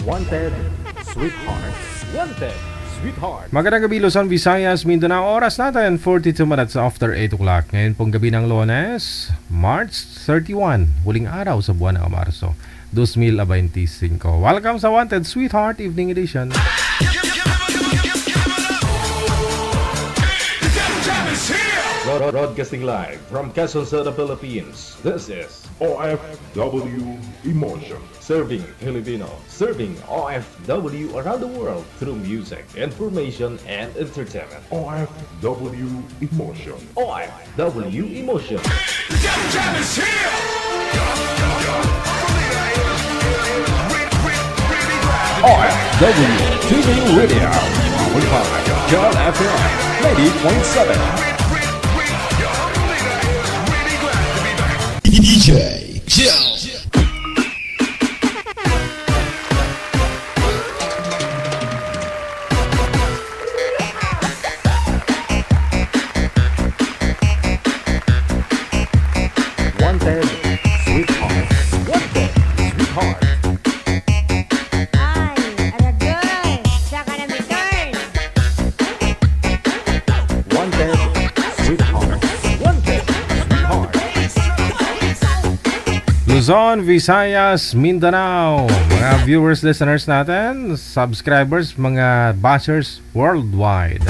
Wanted, Sweetheart. Wanted, Sweetheart. Magandang gabi Luzon, Visayas, Mindanao. Oras natin 42 minutes after 8 o'clock. Ngayon pong gabi ng Lunes, March 31, huling araw sa buwan ng Marso 2025. Welcome sa Wanted Sweetheart Evening Edition. Broadcasting live from Quezon City, Philippines. This is OFW Emotion. Serving Filipino, serving OFW around the world through music, information, and entertainment. OFW Emotion. OFW Emotion. OFW TV Radio. Powered by John FM 90.7. DJ Joe. Wanted, Sweetheart. Wanted, Sweetheart. Ay, aragay! Saka na may turn! Wanted, Sweetheart. Wanted, Sweetheart. Luzon, Visayas, Mindanao. Mga viewers, listeners natin, subscribers, mga bashers worldwide.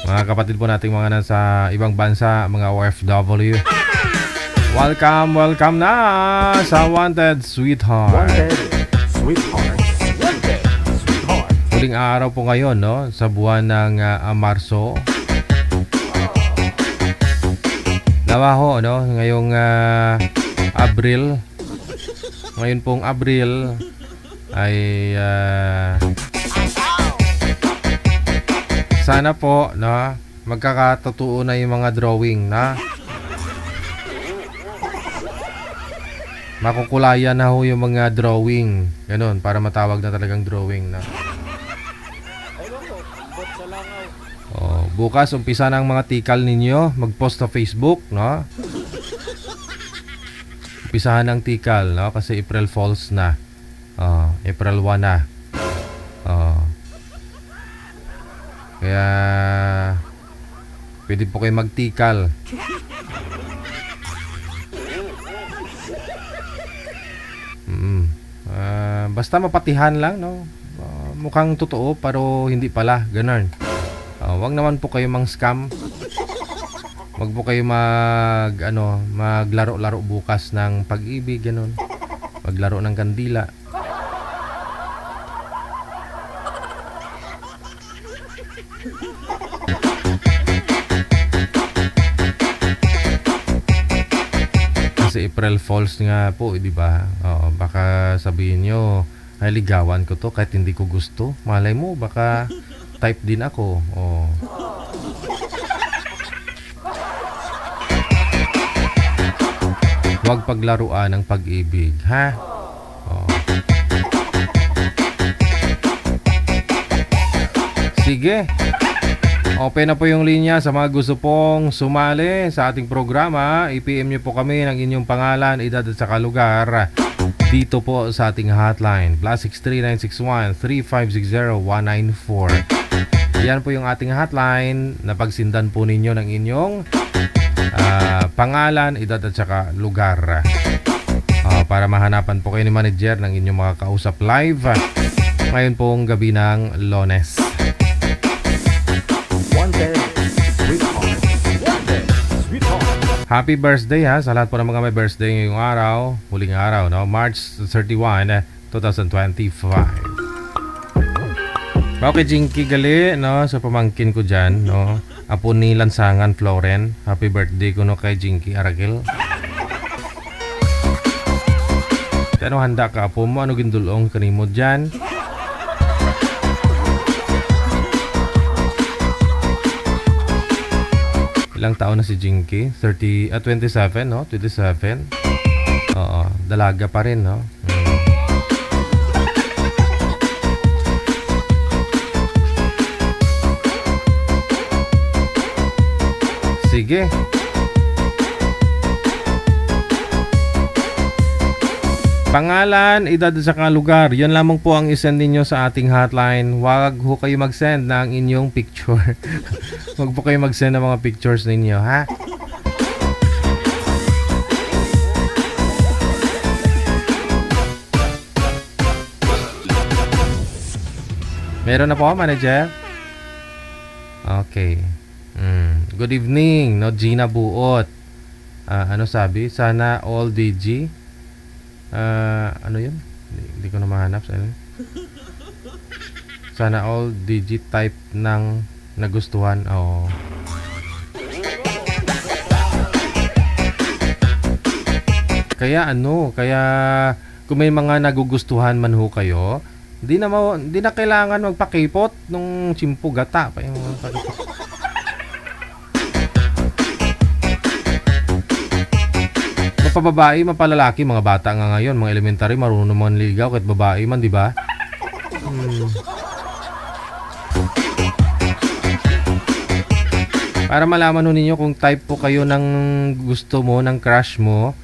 Mga kapatid po nating mga nasa ibang bansa, mga OFW. Welcome na sa Wanted Sweetheart. Wanted, Sweetheart. Wanted, Sweetheart. Huling araw po ngayon, no, sa buwan ng Marso. Nawaho, no, ngayong Abril. Ngayon pong Abril ay sana po, no, magkakatotoo na yung mga drawing na makukulayan na ho yung mga drawing. Ganun, para matawag na talagang drawing na. Bukas, umpisa ng mga tikal ninyo. Mag-post sa Facebook, no? Umpisahan ng tikal, no? Kasi April Fools na. April 1 na. Kaya pwede po kayo magtikal. Basta mapatihan lang, no? Mukhang totoo pero hindi pala, ganun. Wag naman po kayo mang-scam. Wag po kayo maglaro-laro bukas ng pag-ibig, ganun. Maglaro ng kandila. Kasi April Fools nga po, di ba? Baka sabihin nyo, ay ligawan ko to kahit hindi ko gusto. Malay mo, baka type din ako. Huwag paglaruan ng pag-ibig, ha? Sige. Open na po yung linya sa mga gusto pong sumali sa ating programa. I-PM nyo po kami ng inyong pangalan, edad at saka lugar dito po sa ating hotline +63961-3560-194. Yan po yung ating hotline na pagsindan po ninyo ng inyong pangalan, edad at saka lugar para mahanapan po kayo ni manager ng inyong mga kausap live ngayon pong gabi ng Lunes. Wanted, Sweetheart. Wanted, Sweetheart. Happy birthday ha sa lahat po ng mga may birthday ngayong araw, huling araw, no? March 31, 2025. Okay, Jinky gali, no, sa pamangkin ko dyan, no, apo ni Lansangan Floren. Happy birthday ko, no, kay Jinky Aragil. Ano handa ka apo mo? Ano gindulong kanimo dyan? Ilang taon na si Jinky? 27, no? 27. Oo, dalaga pa rin, no? Sige. Pangalan, edad at saka lugar. Yan lamang po ang isend ninyo sa ating hotline. Huwag ho kayo mag-send ng inyong picture. Huwag po kayo mag-send ng mga pictures ninyo, ha? Meron na po, manager? Okay. Good evening, no, Gina Buot. Ano sabi? Sana all DG. Ano yun? Hindi ko na mahanap. Sana all DG type ng nagustuhan. Oh. Kaya kung may mga nagugustuhan man ho kayo, hindi na kailangan magpakipot nung chimpo gata pa yung pakipot. Mapababae, mapalalaki, mga bata nga ngayon, mga elementary, marunong naman ligaw kahit babae man, di ba? Para malaman nun ninyo kung type po kayo ng gusto mo, ng crush mo,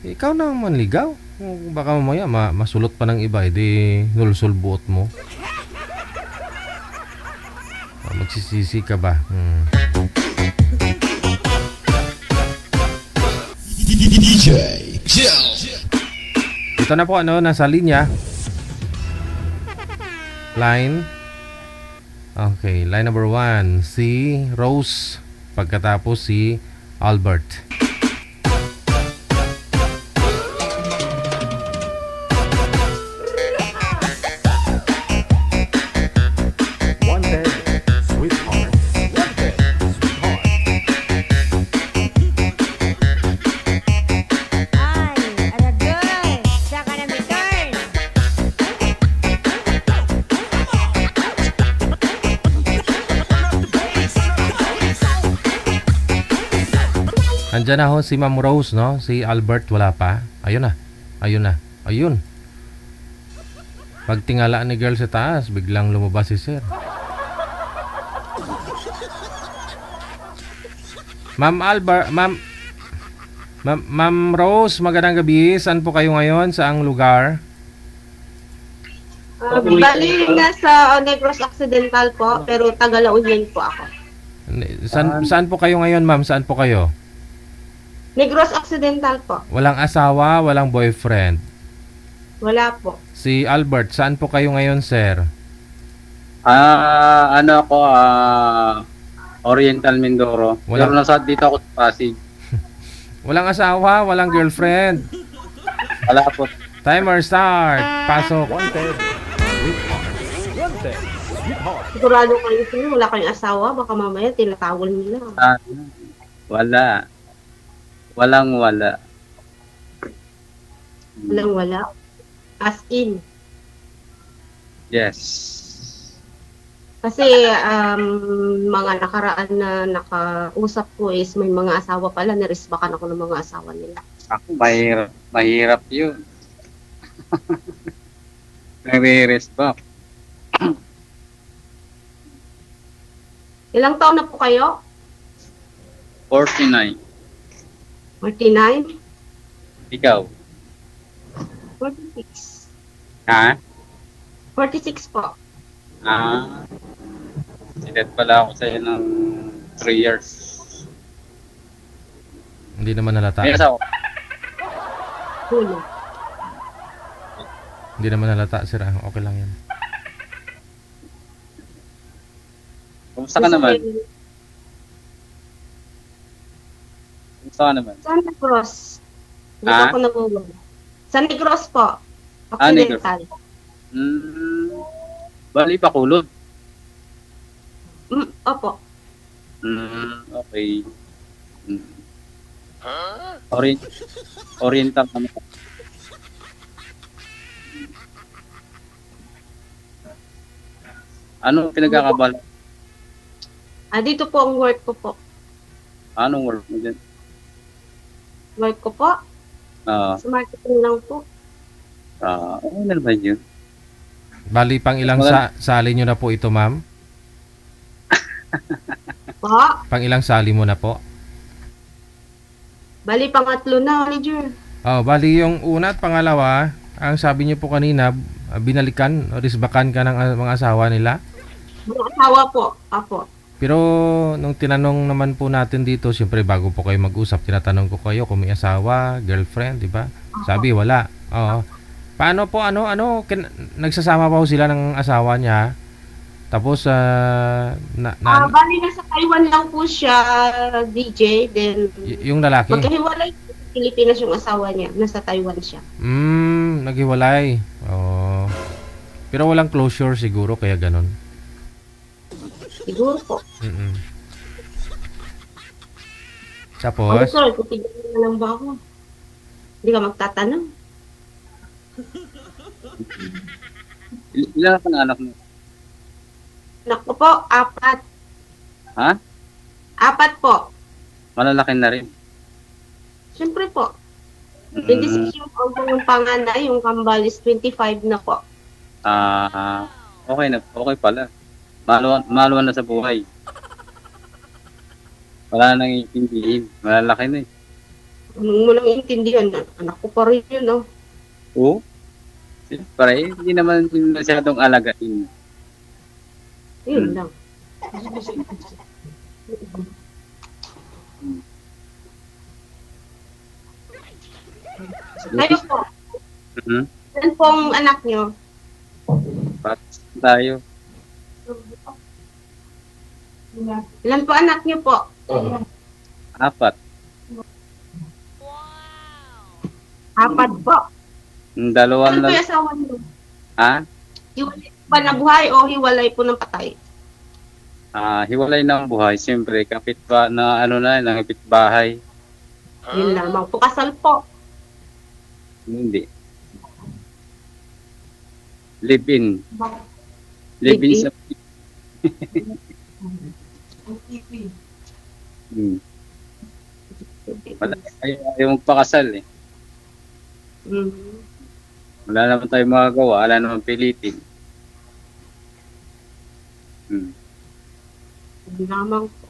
ikaw na manligaw. Baka mamaya masulot pa ng iba, edi nulsul buot mo. Magsisisi ka ba? Dito na po, nasa linya. Line. Okay, line number 1, si Rose. Pagkatapos si Albert. Wanted, sweetheart. Wanted, sweetheart. Ay, aragay. Saka na may turn. Andyan na ho si Ma'am Rose, no? Si Albert wala pa. Ayun na. Ayun. Pagtingala ni girl sa taas, biglang lumabas si sir. Ma'am Rose, magandang gabi. Saan po kayo ngayon? Saang lugar? Bali, nasa Negros Occidental po, pero taga La Union po ako. Saan po kayo ngayon, ma'am? Saan po kayo? Negros Occidental po. Walang asawa, walang boyfriend. Wala po. Si Albert, saan po kayo ngayon, sir? Oriental Mindoro. Wala. Pero dito ako sa Pasig. Walang asawa, walang girlfriend. Wala po. Timer start. Pasok. Wanted, sweetheart. Wanted, sweetheart. Sigurado kayo sir, wala kayong asawa, baka mamaya tinatawal nila. Wala. Wala. Wala. As in. Yes. Kasi mga nakaraan na nakausap ko is may mga asawa pala, niresbakan ako ng mga asawa nila. Ako, mahirap yun. Nare-respect. Ilang taon na po kayo? 49. 49? Ikaw? 46. Ha? 46 po. Edad pala ako sa'yo ng 3 years. Hindi naman halata. May asawa. Hulo. Hindi naman halata, sir. Okay lang yan. Kumusta ka naman? Kumusta ka naman? Sa Negros. Hindi Ah? ako nag-uwan. Sa Negros po. Negros. Occidental. Bali pa kulod. Opo. Okay. Oriental naman. Ano pinagkakabala? Dito po ang work ko po. Anong work mo dyan? Work ko po? Sa marketing lang po. Ano naman yun? Bali, pang ilang sali nyo na po ito, ma'am? Po? Pang ilang sali mo na po? Bali, pangatlo na, manager. Oh, bali yung una at pangalawa, Ang sabi niyo po kanina, binalikan o risbakan ka ng mga asawa nila. Mga asawa po. Apo. Pero nung tinanong naman po natin dito, siyempre bago po kayo mag-usap, tinatanong ko kayo kung may asawa, girlfriend, di ba? Sabi wala. Oo. Paano po nagsasama pa po sila ng asawa niya? Tapos Bali nasa Taiwan lang po siya, DJ. Then, yung lalaki. magkahiwalay po sa Pilipinas yung asawa niya. Nasa Taiwan siya. Naghiwalay. Oo. Pero walang closure siguro kaya ganun. Siguro po. Tapos, Ano sir, titignan na lang ba ako? Hindi ka magtatanong. Ilan ka na anak mo? Anak ko po, 4. Ha? 4 po. Malalaki na rin. Siyempre po. 26 years old na yung panganay, yung kambal is 25 na po. Okay na. Okay pala. Maluwan na sa buhay. Wala nang iintindihin. Malalaki na eh. Anong mo lang intindihan, anak ko pa rin yun, no? Oo. Siyempre, hindi naman masyadong alagain. Yun lang. Kayo po, saan pong anak nyo? Patas tayo. Ilan po anak nyo po? 4. 4 po. Dalawan Ano po lang. yung asawa nyo? Ha? Hiwalay pa na buhay o hiwalay po ng patay? Hiwalay na ang buhay. Siyempre, kapit ba na nangipit bahay. Yun lamang po. Kasal po. Hindi. Live-in. Live-in Live-in? sa... Wala ayaw magpakasal eh. Wala naman tayo magagawa. Wala naman pilitin. Yun lamang po.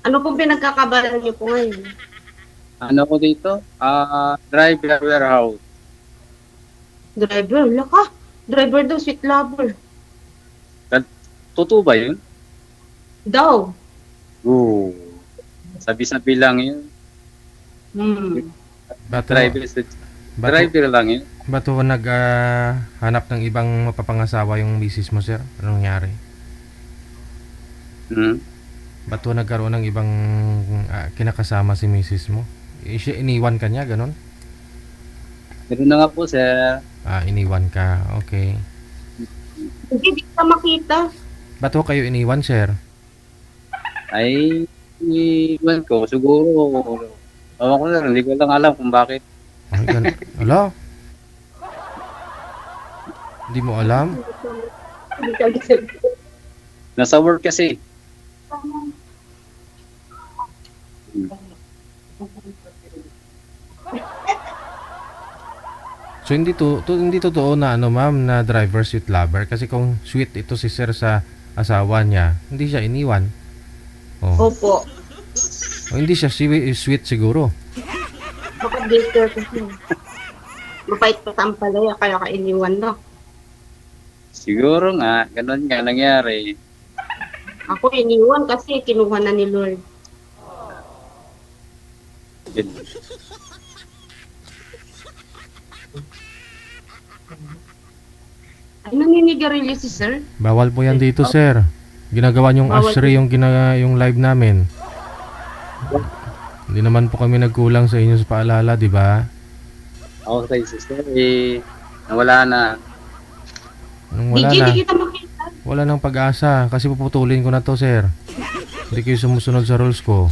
Ano pong pinagkakabalan niyo po ngayon? Ano ko dito? Driver warehouse. Driver, laka. Driver daw, sweet lover. Totoo ba yun? Daw. Oo. Sabi-sabi lang yun. Driver lang yun. ba't ho hanap ng ibang mapapangasawa yung misis mo, sir? Anong nangyari? Ba't ho nagkaroon ng ibang kinakasama si misis mo? Iniwan ka niya, ganon? Meron na nga po, sir. Iniwan ka, okay. Hindi ka makita. Ba't ho kayo iniwan, sir? Ay, iwan ko. Siguro, awan ko na, hindi ko lang alam kung bakit. Ala? Hindi mo alam? Hindi ka gising. Nasa work kasi. So hindi totoo na ma'am na driver sweet lover kasi kung sweet ito si sir sa asawa niya, hindi siya iniwan. Opo. O hindi siya sweet siguro. Baka bitter kasi. Mapait pa tampalaya kaya ka iniwan na. Siguro nga, ganun nga nangyari. Ako iniwan kasi kinuha na ni Lord. Ay, naninigarilyo si sir? Bawal po yan dito, sir. Ginagawa niyong Bawal ashray yung live namin. Hindi naman po kami nagkulang sa inyo sa paalala, di ba? Okay, sister. Nawala na. Nung wala DJ, na, di kita makita. wala nang pag-asa kasi puputulin ko na to, sir. Hindi kayo sumusunod sa rules ko.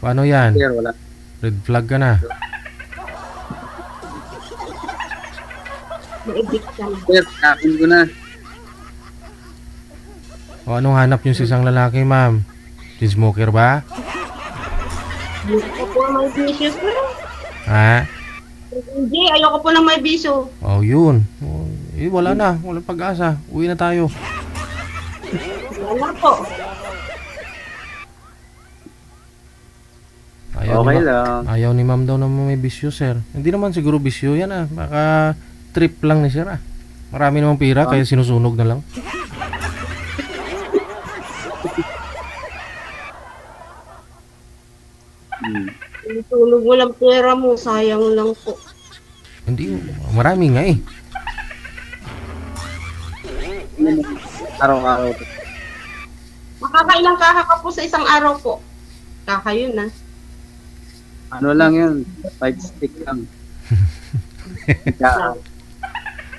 Paano yan? Sir, wala. Red flag ka na. Naibig ka na. Sir, kakin ko na. O anong hanap niyo sa isang lalaki, ma'am? Si smoker ba? Ayoko po na may bisyo, sir. Ha? DJ, ayoko po na may bisyo. Oh, yun. Wala na. Walang pag-asa. Uwi na tayo. Wala po. Okay ni lang. Ayaw ni ma'am daw na may bisyo, sir. Hindi naman siguro bisyo yan ah. Baka trip lang ni sir ah. Marami namang pira kaya sinusunog na lang. Hmm. Tulog mo lang pera mo, sayang lang po. Hindi, marami nga eh. Araw-araw. Makakailang kaha ka po sa isang araw po? Kaka yun na. Ano lang yun, 5 stick lang. Kaya,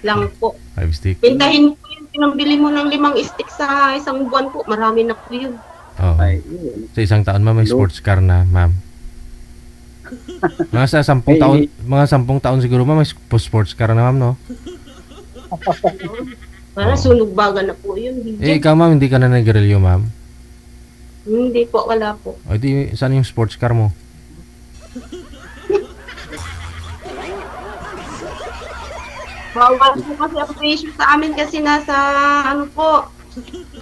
Lang po. 5 stick. Pintahin po yun, pinambili mo ng 5 stick sa isang buwan po. Marami na po yun. Oo. ay, yun. Sa isang taon ma'am may Hello? sports car na, ma'am. Mga sa 10 Hey, taon, mga 10 taon siguro ma'am may sports car na ma'am, no? Para sunog baga na po yun. Eh DJ. ikaw ma'am, hindi ka na nagrilyo ma'am. Hindi po, wala po. O di, saan yung sports car mo? Bawal po kasi ang ratio sa amin kasi nasa ano po,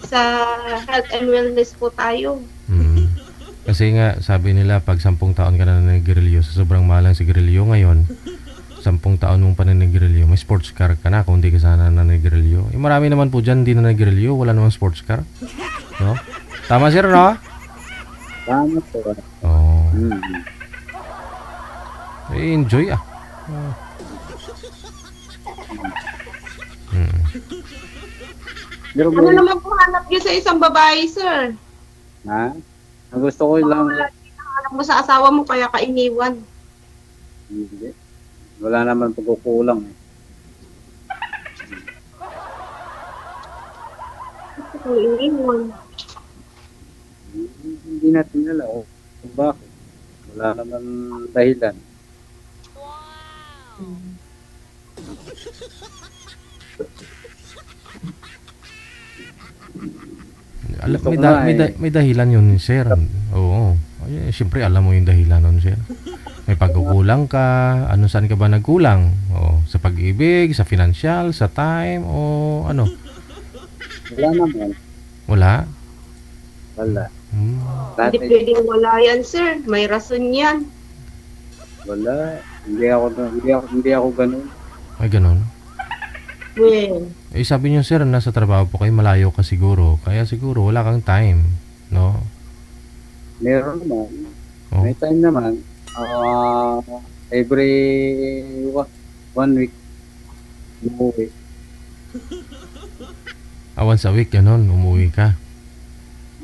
sa health and wellness po tayo. Hmm. Kasi nga, sabi nila, pag 10 taon ka na nagrilyo, sa sobrang mahal ang sigarilyo ngayon, 10 taon mong pa na nagrilyo, may sports car ka na kung hindi ka sana na nagrilyo. Eh, marami naman po dyan, hindi na nagrilyo, wala namang sports car. No? Tama sir, no? Tama po. Oo. Hmm. Eh, enjoy ah. Hmm. Pero Ano naman po hanap niyo sa isang babae, sir? ha? Ang gusto ko lang, Wala alam mo sa asawa mo kaya ka iniwan. hindi. Wala naman pagkukulang eh. Kung iniwan. Hindi natin alam kung bakit. Wala naman dahilan. May, may dahilan yun, sir. Oo. Ay, siyempre, alam mo yung dahilan nun, sir. May pagkukulang ka. Ano, saan ka ba nagkulang? O, sa pag-ibig, sa financial, sa time, o ano? Wala naman. Wala? Wala. Hmm. Lahat Hindi ay pwedeng wala yan, sir. May rason yan. wala. Hindi ako ganun. Ay, ganun. Well, Eh, sabi niyo, sir, nasa trabaho po kayo, malayo ka siguro. Kaya siguro, wala kang time. No? Meron naman. Oh. May time naman. Every 1 week. Umuwi. Once a week, ganun, umuwi ka.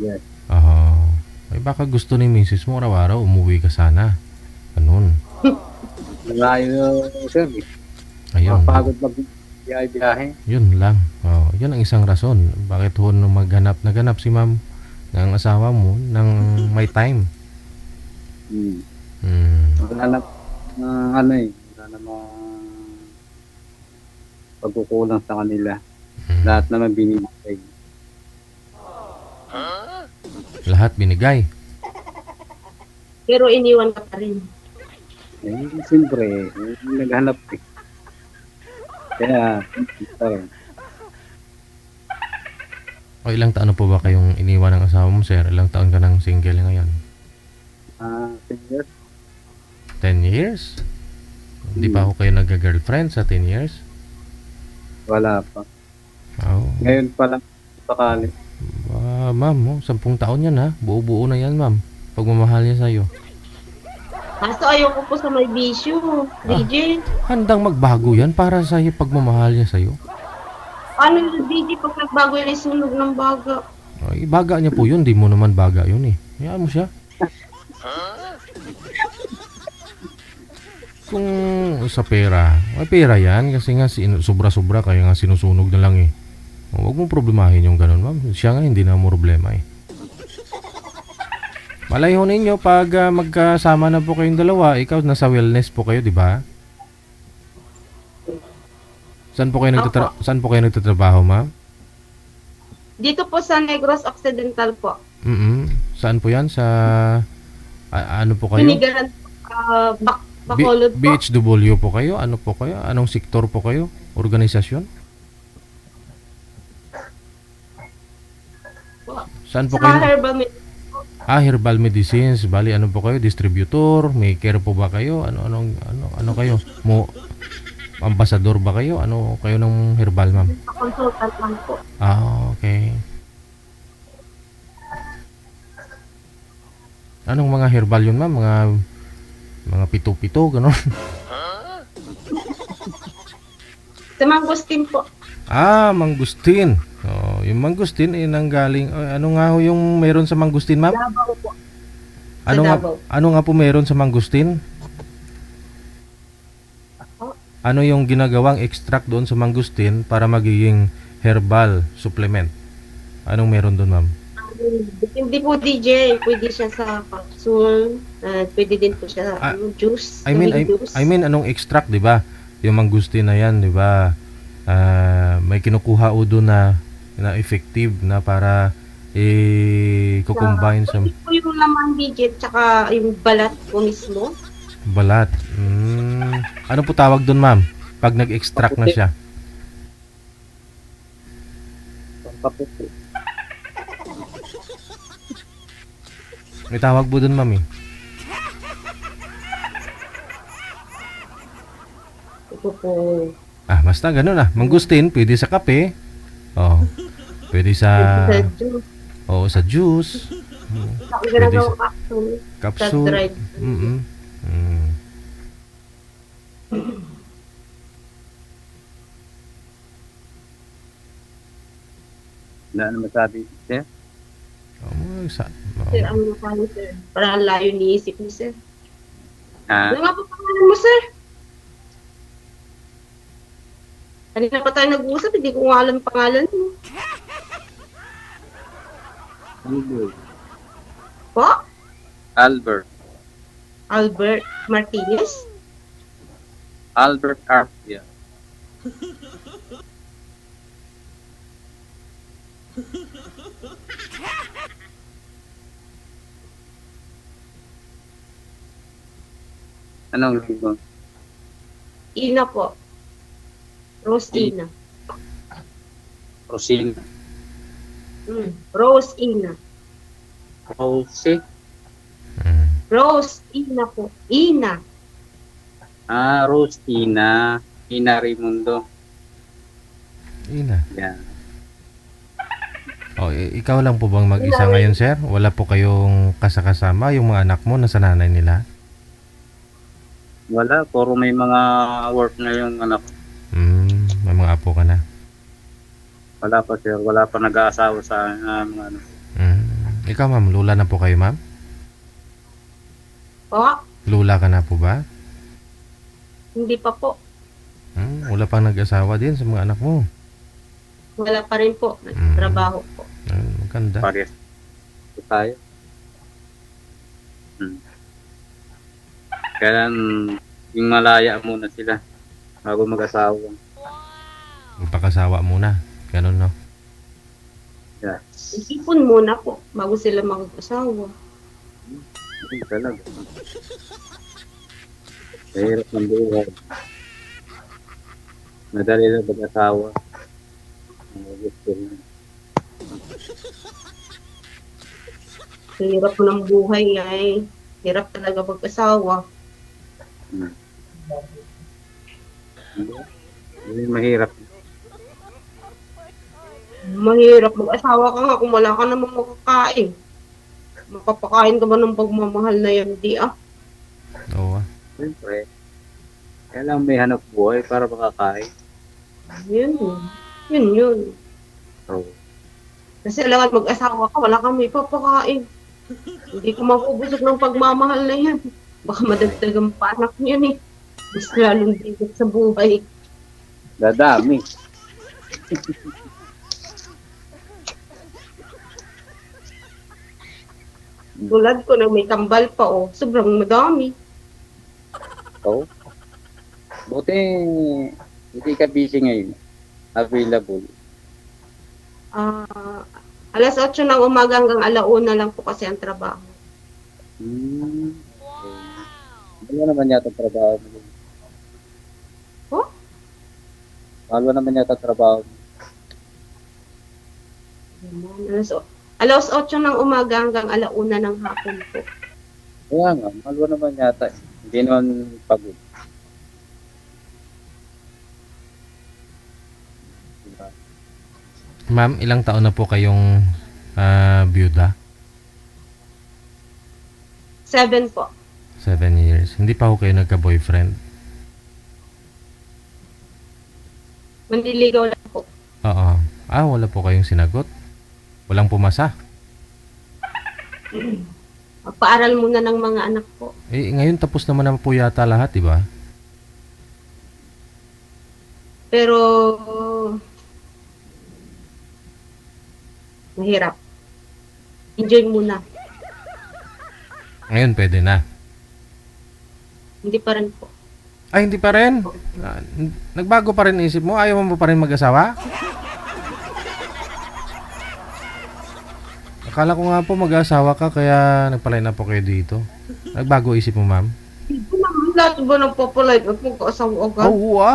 Yes. Ay, baka gusto ni misis mo, araw-araw, umuwi ka sana. Ganun. Malayo, sir. Ayun. Mapagod mag-biyahe. Yun lang. Yun ang isang rason. Bakit ho nung naghanap si ma'am ng asawa mo ng may time? Hmm. Hmm. Wala namang pagkukulang sa kanila. Lahat naman binibigay. Lahat binigay. pero iniwan ka pa rin. Eh, siyempre, naghanap eh. Kaya, sorry. O ilang taon na po ba kayong iniwan ng asawa mo, sir? Ilang taon ka ng single ngayon? 10 years. 10 years? Hindi pa ako kayo nag-girlfriend sa 10 years? Wala pa. Oh. Ngayon pa lang, sakali. Ma'am, 10 taon yan ha. Buo-buo na yan, ma'am. Pagmamahal niya sa'yo. Kaso ayoko po sa may bisyo, DJ. Handang magbago yan para sa pagmamahal niya sa'yo. Ano yung DJ pag nagbago yung sunog ng baga? Ay, baga niya po yun. Di mo naman baga yun eh. Hayaan mo siya. Kung sa pera, ay pera yan kasi nga sobra-sobra kaya nga sinusunog na lang eh. Huwag mong problemahin yung ganun, ma'am. Siya nga hindi na mo problema eh. Malay ho ninyo pag magkasama na po kayong dalawa, ikaw nasa wellness po kayo, di ba? Saan po kayo saan po kayo nagtatrabaho, ma'am? Dito po sa Negros Occidental po. Saan po 'yan sa ano po kayo? Hinigaran, Bacolod po. BHW po kayo? Ano po kayo? Anong sektor po kayo? Organisasyon? Saan po Sa kayo? Herbal Med. Herbal medicines. Bali, ano po kayo? Distributor? Maker po ba kayo? Ano kayo? Ambasador ba kayo? Ano kayo ng herbal, ma'am? Consultant lang po. Okay. Anong mga herbal yun, ma'am? Mga pito-pito, gano'n? Sa mangustin po. Mangustin. Yung mangustin nanggaling ano nga ho yung meron sa mangustin, ma'am? Davao po. Ano nga Davao. ano nga po meron sa mangustin? Ano yung ginagawang extract doon sa mangustin para magiging herbal supplement? Anong meron doon, ma'am? Hindi po DJ, pwede siya sa capsule, pwede din po siya sa juice. Juice. I mean anong extract, 'di ba? Yung mangustin na 'yan, 'di ba? May kinukuha o doon na effective na para i-combine sa Pwede po yung laman DJ tsaka yung balat po mismo. balat. Ano po tawag doon, ma'am? Pag nag-extract na siya. Pampaputi. May tawag po doon, ma'am eh. Ito po. Basta ganun Mangustin, pwede sa kape. Pwede sa Sa juice. sa juice. Sa Pwede ginagawang sa capsule. capsule. Sa dried. Wala na masabi, sir. Sir, ang mukha sir. Para ang layo ni isip ni sir. Ha? Ano nga po pangalan mo, sir? Kanina pa tayo nag-uusap, hindi ko nga alam pangalan mo. Albert. Po? Albert. Albert Martinez? Albert Arcia. Anong libro? Ina po. Rose Ina. Rosina. Rose Ina. Rose. Rose Ina po. Ina. Rose Ina. Ina Raimundo. Ina. Yan. Ikaw lang po bang mag-isa ngayon, sir? Wala po kayong kasama yung mga anak mo na sa nanay nila? Wala, puro may mga work na yung anak. May mga apo ka na. Wala pa, sir. Wala pa nag-aasawa sa mga ano. Ikaw, ma'am, lula na po kayo, ma'am? Po? Lula ka na po ba? Hindi pa po. Wala pang nag-asawa din sa mga anak mo. Wala pa rin po. Nagtrabaho po. Maganda. Parehas tayo. Kaya yung malaya muna sila bago mag-asawa. Magpakasawa muna. Ganun, no? Yes. Ipon muna po bago sila mag-asawa. Hindi talaga. Mahirap ng buhay. Madali na mag-asawa. Gusto rin. Hirap po ng buhay ay. Hirap talaga mag-asawa. Mahirap. Mahirap mag-asawa ka nga kung wala ka namang makakain. Makapakain ka ba ng pagmamahal na yan? Di Oo. Siyempre. Kailangan may hanap buhay para makakain. Yun. So, Kasi kailangan mag-asawa ka, wala kang may papakain. Hindi ko mapubusog ng pagmamahal na yan. Baka madagdagan pa anak niyan eh. Mas lalong bigat sa buhay. dadami. Tulad ko na may kambal pa sobrang madami. So, buti hindi ka busy ngayon. Available. Alas 8 ng umaga hanggang 1:00 lang po kasi ang trabaho. Wala naman yata trabaho mo. Oh? Wala naman yata trabaho mo. Alas 8 ng umaga hanggang 1:00 ng hapon po. Kaya nga, malwa naman yata. Hindi naman pagod. Diba? Ma'am, ilang taon na po kayong byuda? 7 po. 7 years. Hindi pa ho kayo nagka-boyfriend? Manliligaw lang po. Oo. Wala po kayong sinagot? Walang pumasa? Paaral muna ng mga anak po. Ngayon tapos naman na po yata lahat, di ba? Pero mahirap. Enjoy muna. Ngayon pwede na. Hindi pa rin po. Ay, hindi pa rin? Nagbago pa rin isip mo? Ayaw mo pa rin mag-asawa? Akala ko nga po mag-asawa ka kaya nagpalay na po kayo dito. Nagbago isip mo, ma'am? Hindi naman lahat ba nagpapalit at magkaasawa agad? Oo,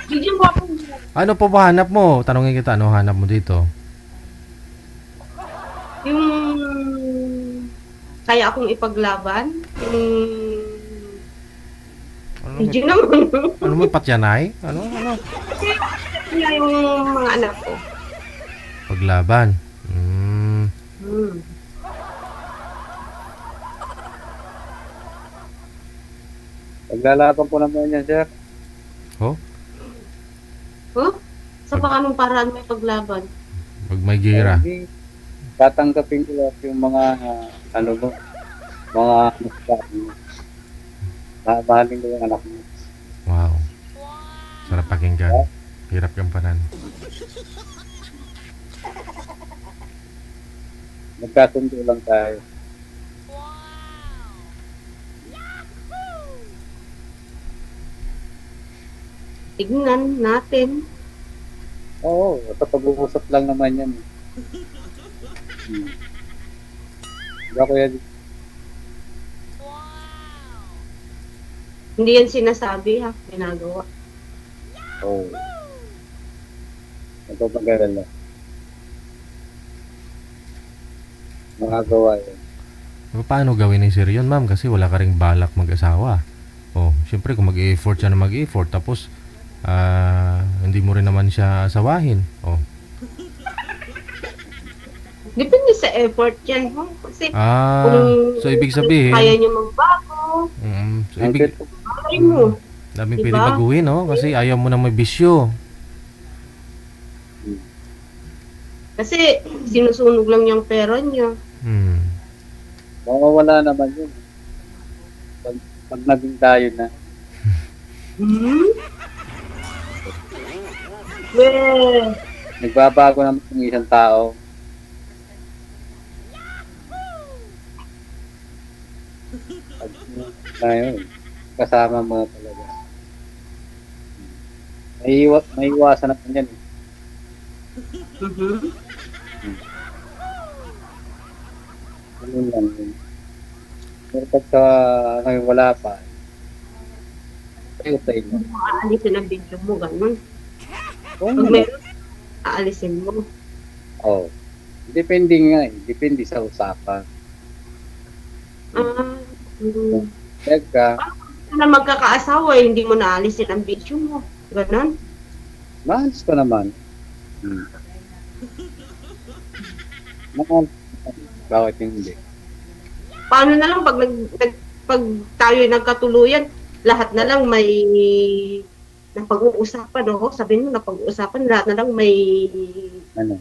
Hindi mo ako. Ano po ba hanap mo? Tanungin kita, ano hanap mo dito? Yung kaya akong ipaglaban. Hindi naman. Ano mo, patyanay? Ano? Kasi niya yung mga anak ko. Paglaban. Paglalaban po naman yan, sir. Oh? Huh? Sa pakanong paraan may paglaban? Pag may gira. Hindi, tatanggapin ko lahat yung mga, ano mo, mga masasabi mo. Mahalin ko yung anak mo. Wow. Sarap pakinggan. Hirap gampanan. Magkasundo lang tayo. Tignan natin. Oo, sa pag-uusap lang naman yan. Diba kuya? Hindi yan sinasabi ha. Ginagawa. Oo. Nagpapagalan lang. Magagawa yan. Paano gawin ni Sir yun, ma'am? Kasi wala ka ring balak mag-asawa. Oh, syempre kung mag-e-effort siya na mag-e-effort tapos hindi mo rin naman siya asawahin. Oh. Depende sa effort yan. Huh? Kasi So ibig sabihin, kaya niyo magbago. so ibig Kaya mo. daming Diba? pwede baguhin, no? Kasi ayaw mo na may bisyo. Kasi sinusunog lang yung pera niya. Mawawala naman yun. Pag naging tayo na. Well, Nagbabago naman yung isang tao. Pag ngayon, kasama mo talaga. May iwasan naman yan. Ganun lang yun. Pero pagka ngayon wala pa, tayo mo. aalisin ang video mo, ganun. Oo. Pag meron, aalisin mo. Oh. Depende nga eh. Depende sa usapan. Teka, Na magkakaasawa, hindi mo naalisin ang video mo. Ganun. maalis ko naman. Maalis ko. Bakit hindi? Paano na lang pag tayo nagkatuluyan, lahat na lang may napag-uusapan, no? Sabihin mo, napag-uusapan, lahat na lang may Ano?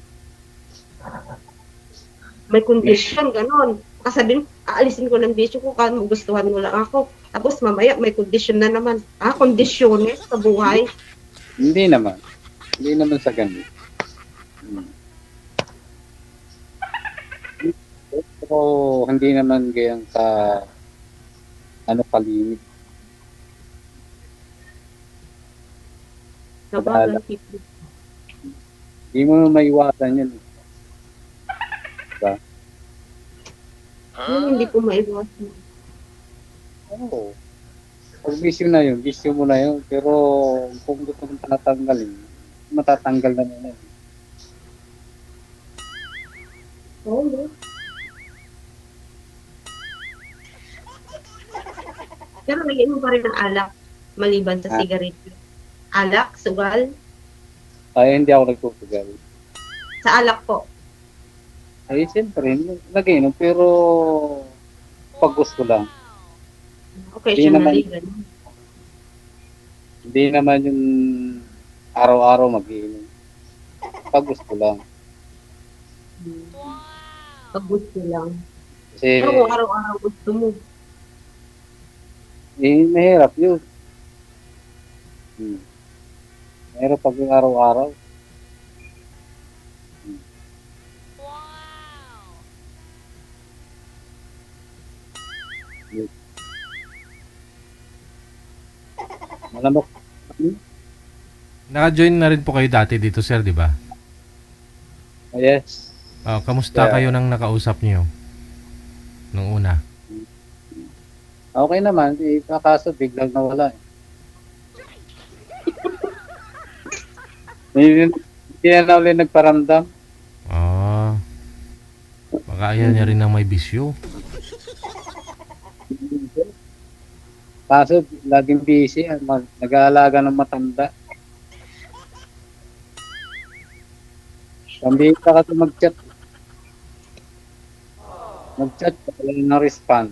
condition, ganon. Kasabihin, aalisin ko ng video ko, kung gustuhan mo lang ako. Tapos mamaya, may condition na naman. Kondisyones sa buhay. Hindi naman. Hindi naman sa ganun. Pero hindi naman gayang sa kalimit. Sabagay, people. Hindi mo maiwasan yun. Diba? Yun, hindi ko maiwasan. Oo. Pag bisyo na yun, bisyo mo na yun. Pero kung gusto mong tatanggalin, matatanggal na yun. Oo. Pero nag-inom pa rin ng alak maliban sa sigarilyo. Alak, sugal, Ay, hindi ako nagpupugal. sa alak po. Ay, siyempre, nag-inom, pero pag gusto lang. Occasionally, Hindi ganun. Hindi naman yung araw-araw mag-inom. Pag gusto lang. Pag gusto lang. Kasi, Pero kung araw-araw gusto mo, mahirap yun. Mahirap pag yung araw-araw. Malamok. Naka-join na rin po kayo dati dito, sir, di ba? Yes. Kamusta Yeah. kayo nang nakausap niyo nung una? Okay naman. Kaso biglang nawala. Hindi na ulit nagparamdam. Ah. Baka ayaw niya rin ng may bisyo. Kaso laging busy. Nag-aalaga ng matanda. Pambihira ka kasi mag-chat. Mag-chat ka wala na respond.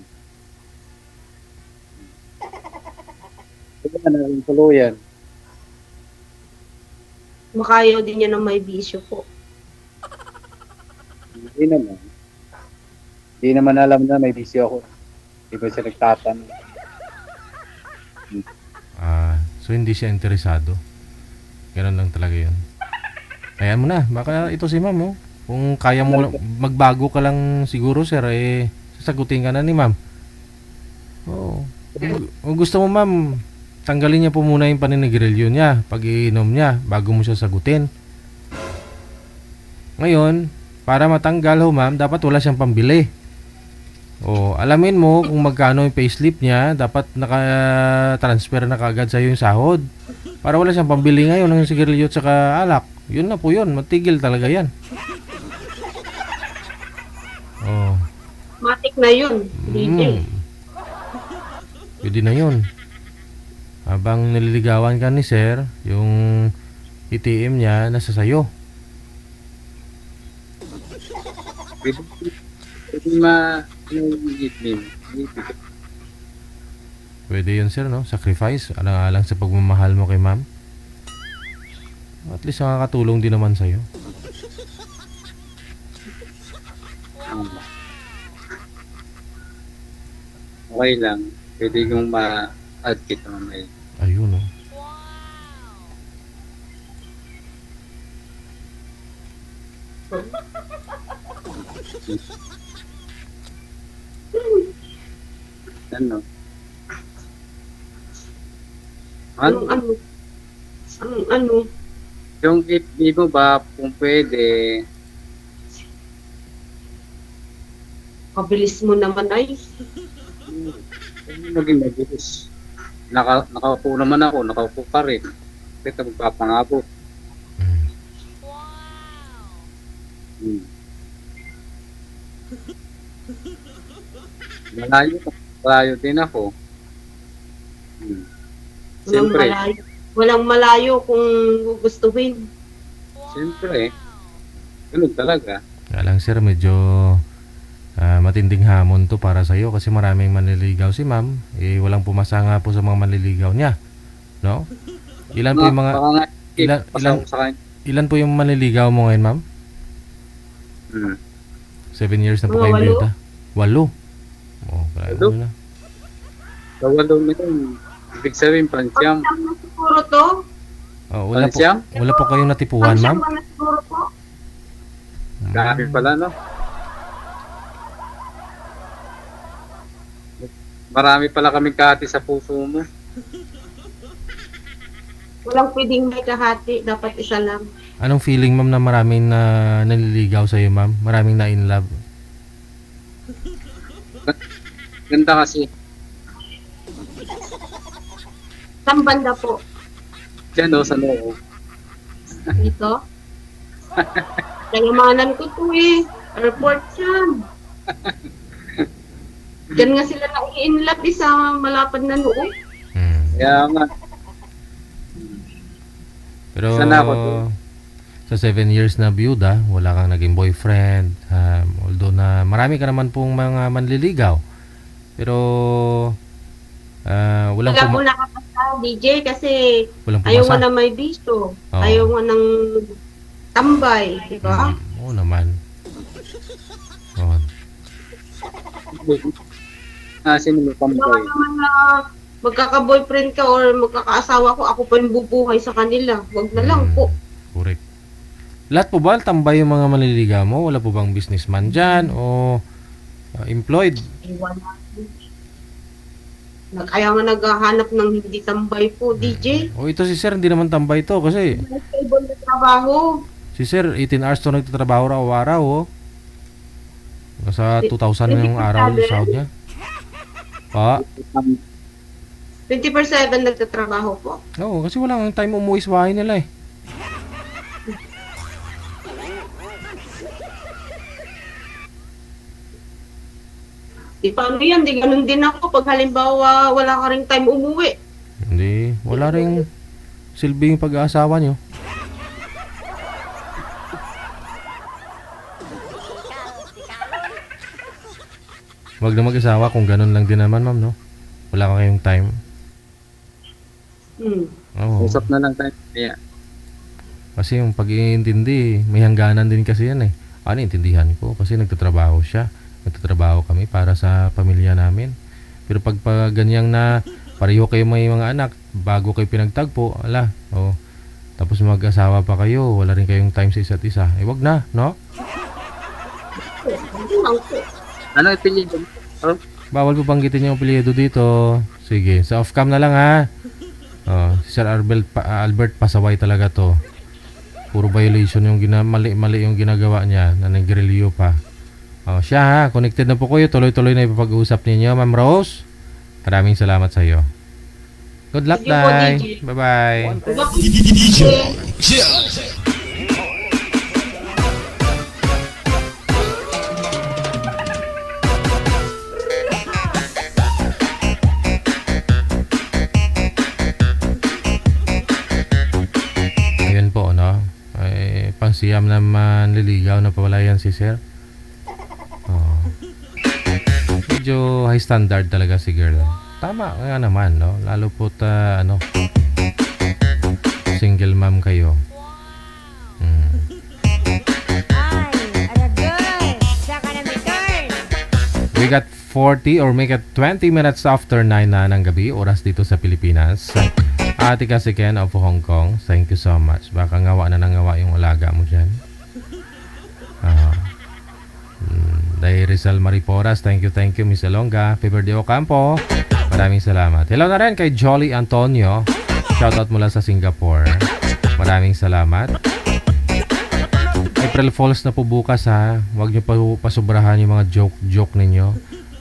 Kaya na rin tuluyan. makayaw din niya ng may bisyo po. Hindi naman. Hindi naman alam na may bisyo ako. Hindi ba siya nagtatanong? So hindi siya interesado. Ganun lang talaga yun. Ayan mo na. Baka ito si ma'am, oh. Kung kaya mo magbago ka lang siguro, sir, sasagutin ka na ni ma'am. Oo. Kung gusto mo, ma'am, tanggalin niya po muna yung paninigrilyo niya pag iinom niya bago mo siya sagutin. Ngayon, para matanggal ho, ma'am, dapat wala siyang pambili. O, alamin mo kung magkano yung payslip niya, dapat naka-transfer na kaagad sa'yo yung sahod. Para wala siyang pambili ngayon ng sigarilyo at saka alak. Yun na po yun, matigil talaga yan. Oh. Matik na yun, DJ. Pwede na yun. Habang nililigawan ka ni sir, yung ATM niya nasa sayo. Pwede ma-i-give. Pwede yun, sir, no? Sacrifice, alang-alang sa pagmamahal mo kay ma'am. At least nakakatulong din naman sa'yo. Okay lang. Pwede kong ma-add kita mamaya. Ayun, no? Ano? Anong ano? Anong ano? Yung FB mo ba, kung pwede, Kabilis mo naman ay. maging mabilis. Nakaupo naman ako, nakaupo pa rin. Kita magpapangabot. Malayo din ako. Siyempre, Walang malayo kung gugustuhin. siyempre, ganun talaga. Kaya lang, sir, medyo matinding hamon to para sa'yo kasi maraming manliligaw si ma'am. Walang pumasa nga po sa mga manliligaw niya. No? Ilan po yung mga... Baka nga, sa kanya. Ilan po yung manliligaw mo ngayon, ma'am? 7 years na po Mga kayong 8. biyuda. 8. Oh, kaya Walo? na. Tawalo nito, ibig sabihin, pansyam. Pansyam na siguro to. Oh, Pansyam? wala po kayong natipuhan, Pansyam ma'am? na siguro to. Dami pala, no? Marami pala kaming kahati sa puso mo. Walang pwedeng may kahati. Dapat isa lang. Anong feeling, ma'am, na maraming na naliligaw sa'yo, ma'am? Maraming na in love? Ganda kasi. Saan banda po? Diyan, no, sa loob. Dito? Kayamanan ko to eh. Airport yan. Diyan nga sila nai-inlap sa malapad na noo. Kaya nga, Pero Sana ako to. sa 7 years na byuda, wala kang naging boyfriend. Although na marami ka naman pong mga manliligaw. Pero walang Wala po nakapasa, DJ, kasi walang ayaw nga pumasa. na may bisto. Oo. Ayaw nga ng tambay, di ba? Oo naman. Oo. sino may Baka pamboy? naman na magkaka-boyfriend ka or magkakaasawa ko, ako pa yung bubuhay sa kanila. Wag na lang po. Correct. Lahat po ba tambay yung mga manliligaw mo? Wala po bang businessman dyan o employed? Iwan na. Kaya nga naghahanap ng hindi tambay po, DJ. O ito si sir, hindi naman tambay to kasi May stable na trabaho. si sir 18 hours to nagtatrabaho araw-araw oh. Nasa 2,000 na yung araw yung sahod niya. Pa? 24/7 nagtatrabaho po. Oo, kasi wala kang time umuwi sa bahay nila eh. Di paano yan? Di ganun din ako pag halimbawa wala ka ring time umuwi. Hindi, wala ring silbing pag-aasawa nyo. Wag na mag-asawa kung ganun lang din naman ma'am no. Wala ka kayong time. Oo. Usap na lang tayo. Yeah. Kasi yung pag-iintindi, may hangganan din kasi yan eh. Ano, intindihan ko kasi nagtatrabaho siya. Nagtatrabaho kami para sa pamilya namin. Pero pag ganyang na pareho kayo may mga anak, bago kayo pinagtagpo, oh. Tapos mag-asawa pa kayo, wala rin kayong time sa isa't isa. Eh wag na, no? Ano ipiliin mo? Oh, Bawal po banggitin yung apelyido dito. Sige, sa off-cam na lang ha. Oh, si Sir Albert pasaway talaga to. Puro violation yung mali yung ginagawa niya na nagrilyo pa. Oh, siya ha, connected na po kayo. Tuloy-tuloy na ipapag-uusap ninyo, Ma'am Rose. Maraming salamat sa iyo. Good luck, Sige po, Day. DJ. Bye-bye. Ayun po, no? Ay, pangsiyam naman liligaw na pawala yan si Sir. Oh. Medyo high standard talaga si girl. Tama nga naman, no? Lalo po single mom kayo. Ay, aragay. Saka na may turn. We got 40 or make it 20 minutes after 9 na ng gabi, oras dito sa Pilipinas. Ate kasi Ken of Hong Kong, thank you so much. Baka ngawa na nangawa yung alaga mo dyan. Day Rizal Mariporas, thank you Miss Elonga. Paper de Ocampo, maraming salamat. Hello na rin kay Jolly Antonio, shoutout mula sa Singapore. Maraming salamat. April Fools na po bukas ha. Huwag nyo pa pasubrahan yung mga joke ninyo.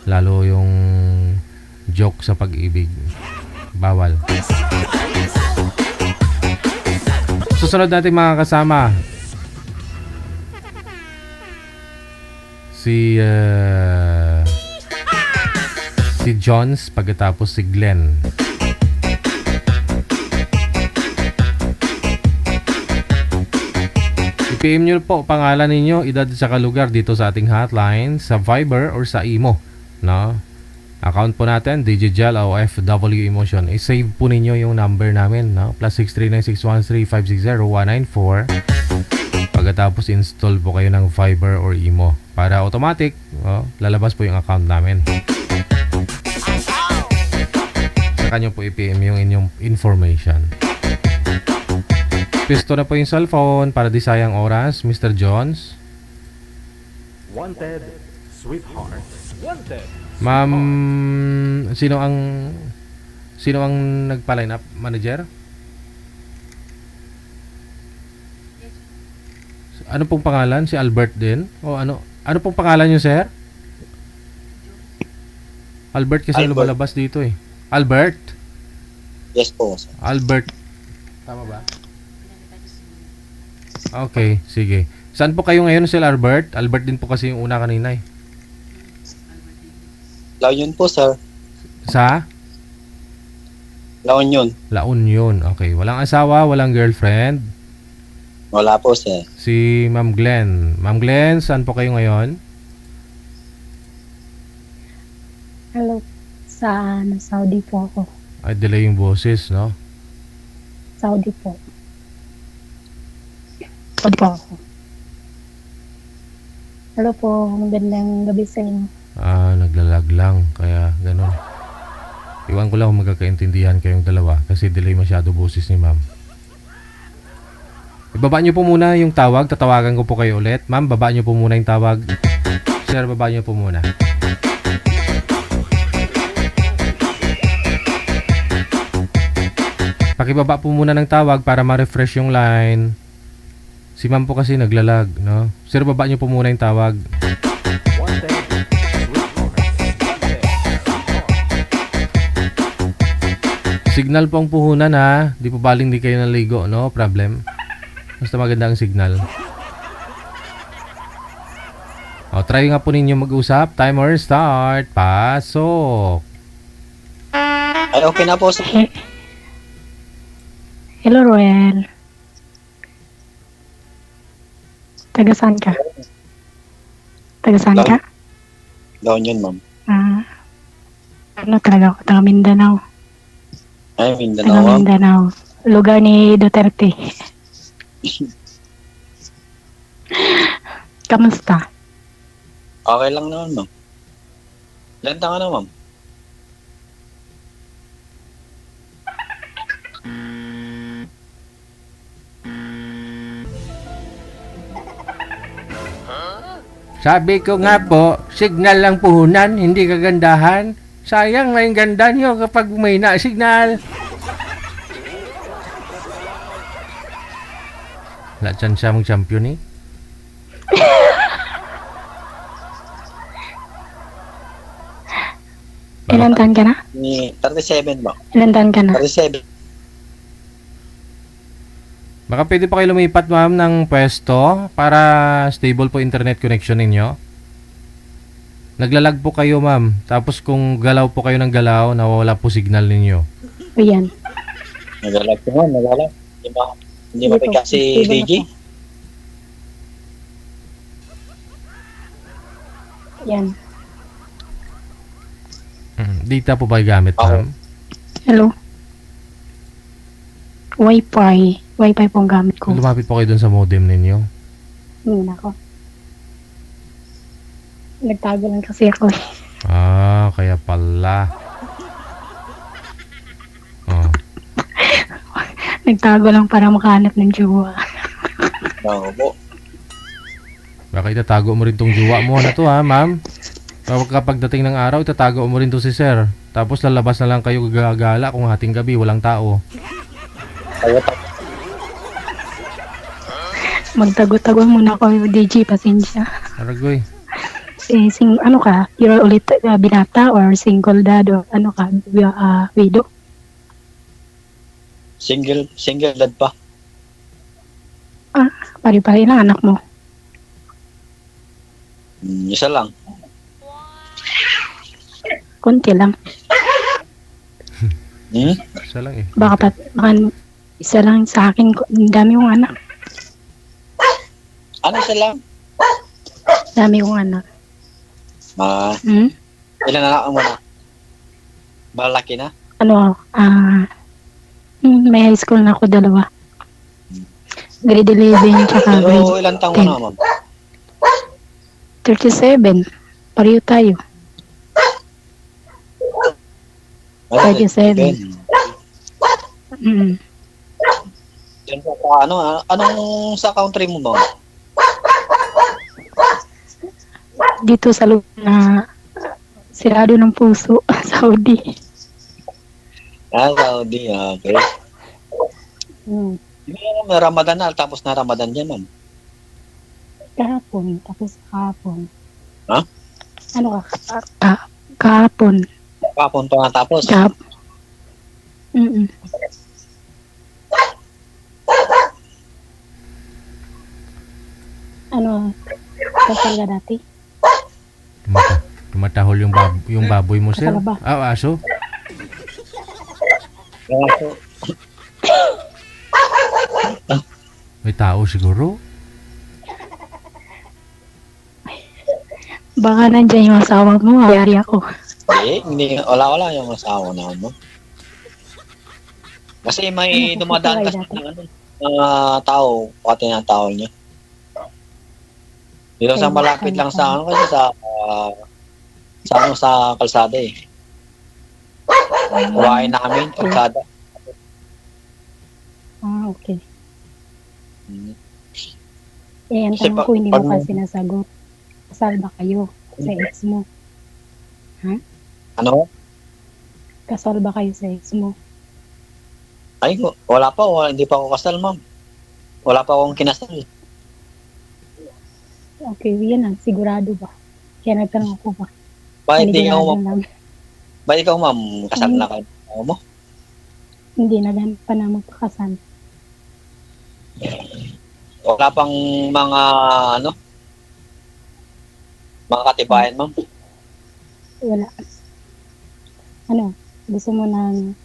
Lalo yung joke sa pag-ibig. Bawal. Susunod natin mga kasama. Si Jones pagkatapos si Glenn. I-PM nyo po pangalan ninyo, edad sa lugar dito sa ating hotline, sa Viber or sa Imo, no? Account po natin, DJJL o FW Emotion. I-save po ninyo yung number namin, no? +6396135601994. Pagkatapos install po kayo ng Viber or Imo para automatic, lalabas po yung account namin. Saka nyo po i-PM yung inyong information. Pisto na po yung cellphone para di sayang oras, Mr. Jones. Wanted, sweetheart. Wanted. Ma'am, sino ang nagpa-line up? Manager? Ano pong pangalan? Si Albert din? O ano pong pangalan niyo, sir? Albert kasi Albert. lumalabas dito eh. Albert? Yes po, sir. Albert. Tama ba? Okay, sige. Saan po kayo ngayon, Sir Albert? Albert din po kasi yung una kanina eh. La Union po, sir. Sa? La Union. La Union. Okay. Walang asawa, walang girlfriend. Wala po, sir. Si Ma'am Glenn. Ma'am Glenn, saan po kayo ngayon? Hello. Sa Saudi po ako. Ay, delay yung boses, no? Saudi po. Saudi po ako. Hello po. Magandang gabi sa inyo. Naglalag lang. Kaya, ganun. Iwan ko lang kung magkakaintindihan kayong dalawa kasi delay masyado boses ni ma'am. Ibaba niyo po muna yung tawag. Tatawagan ko po kayo ulit. Ma'am, baba niyo po muna yung tawag. Sir, baba niyo po muna. Pakibaba po muna ng tawag para ma-refresh yung line. Si ma'am po kasi naglalag, no? Sir, baba niyo po muna yung tawag. Signal po ang puhunan ha. Di po baling di kayo naligo, no? Problem. Basta maganda ang signal. O, try nga po ninyo mag-usap. Timer start. Pasok. Ay, okay na po, sir. Hello, Roel. Taga saan ka? Taga saan ka? La Union, ma'am. Ano talaga ako? Taga Mindanao. Ay, Taga Mindanao, ma'am. Mindanao. Lugar ni Duterte. Kamusta? Okay lang naman, ma'am. Ilan taon ka na, ma'am? Sabi ko nga po, signal lang puhunan, hindi kagandahan. Sayang na yung ganda nyo kapag may na-signal. Wala dyan siya mag-champion eh. Ilan taon ka na? Ni 37, ma'am. Ilan taon ka na? 37. Baka pwede pa kayo lumipat ma'am ng pwesto para stable po internet connection ninyo. Naglalag po kayo ma'am. Tapos kung galaw po kayo ng galaw, nawawala po signal ninyo. O yan. Nagalag ko, ma'am. Nagalag. Hindi ba Dito, kasi stable DJ? Yan. Data po ba gamit ma'am? Hello? Wi-Fi. Wi-Fi po ang gamit ko. Lumapit po kayo dun sa modem ninyo. Hindi na ako. Nagtago lang kasi ako eh. Kaya pala. Oh. Nagtago lang para makahanap ng jowa. Oo po. Baka itatago mo rin tong jowa mo na to ha ma'am. Kapag dating ng araw, itatago mo rin to si sir. Tapos lalabas na lang kayo gagala kung hating gabi walang tao. Magtago-tago muna ako, DJ, pasensya. Aragoy. Ano ka? You're ulit binata or single dad or ano ka? Widow? Single dad pa. Pari-pari lang anak mo. Isa lang. Konti lang. Isa lang eh. Baka isa lang sa akin. Ang dami kong anak. Ano isa lang? Dami kong anak. Ilan anak mo na? Malaki na? Ano, may high school na ako, 2. Grade 11 tsaka Pero grade ilan taong mo na, ma'am? 37. Pareho tayo. 37. Yan po, anong sa country mo, ma'am? Dito sa lugar na sirado ng puso, Saudi. Saudi, okay. May Ramadan na, tapos na Ramadan dyan, ma'am. Kahapon, tapos kahapon. Ha? Ano ka? Kahapon. Kahapon pa natapos. Ano, kasal ka dati? Tumatahol yung baboy mo, sir? Kasal ba? Ah, aso? Kaso, May tao siguro? Baka nandyan yung asawa mo, ayari ako. hindi, wala yung asawa na ano. Kasi may Ano, dumadaan kasi kasi ng ano, mga tao, pati ng tao niya. Dito sa Kaya malapit lang sa ano kasi sa kalsada eh. Kuwain namin, kalsada. Okay. Hmm. Eh, ang Kasi tanong ko, hindi mo pag- pa sinasagot. Kasal ba kayo sa ex mo? Ano? Kasal ba kayo sa ex mo? Ay, hindi pa ako kasal, ma'am. Wala pa akong kinasal. Okay, yan lang. Sigurado ba? Kaya nagtanong ako ba? Bakit ikaw, Panigurado ma'am? lang. Bakit ikaw, ma'am? Kasal na kayo? Ano mo? Hindi, naghanap pa na magpakasal. Wala pang mga, mga katibayan, ma'am? Wala. Ano? Gusto mo ng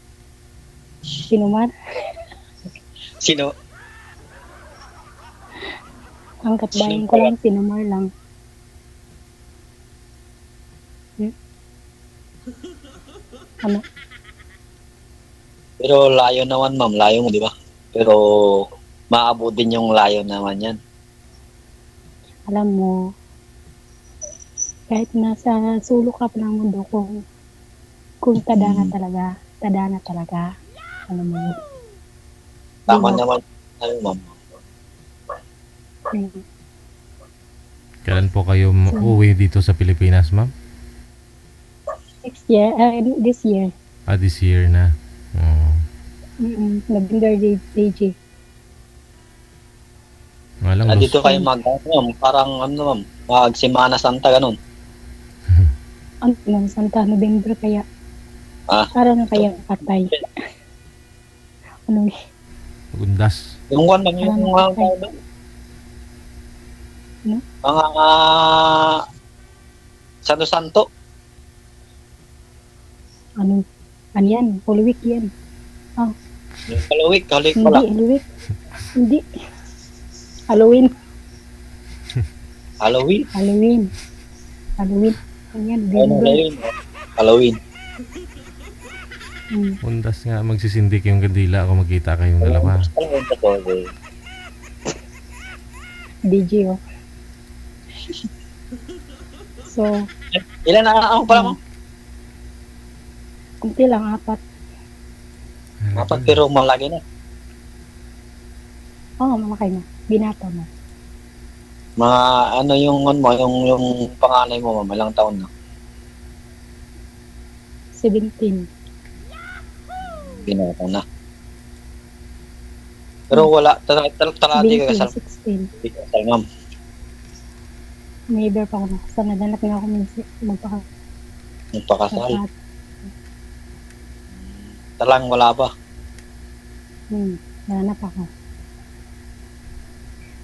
sinumar? Sino? Ang katbayan ko lang, sinumar lang. Ano? Pero layo naman, ma'am. Layo mo, di ba? Pero maabot din yung layo naman yan. Alam mo, kahit nasa sulok ka pa ng mundo, kung tadhana talaga, alam mo yun. Tama Diba? naman. Ano, ma'am? Hmm. Kailan po kayo uuwi dito sa Pilipinas, ma'am? Next year, this year, Ah, this year na. Oh. November, DJ. Nga lang, Dito kayo ma'am. Parang ma'am. Mag-Semana Santa, ganun. Ano, Santa November kaya? Para na kaya patay. Ano, Gundas. Yung one lang, yung mga Ano? mga Santo. ano yan? Holy Week yan. Yung Halloween Hindi, pala. Holy Week. Hindi. Halloween. Halloween. Ayan, November. Halloween. Gundas nga, magsisindik yung kandila kung magkita kayong dalawa. DJ, oh. So, Ilan na ako pala, ma'am? kunti lang, 4. Dapat pero malaki na. Oo, malaki na. Binata na. Mga yung panganay mo, ma'am, ilang taon na? 17. Binata na. Pero wala, talati ka kasal. 16. Hindi ka kasal, ma'am. Neighbor pa ako nakasal. Nadanap nga ako Magpakasal. Talang wala pa. Nadanap ako.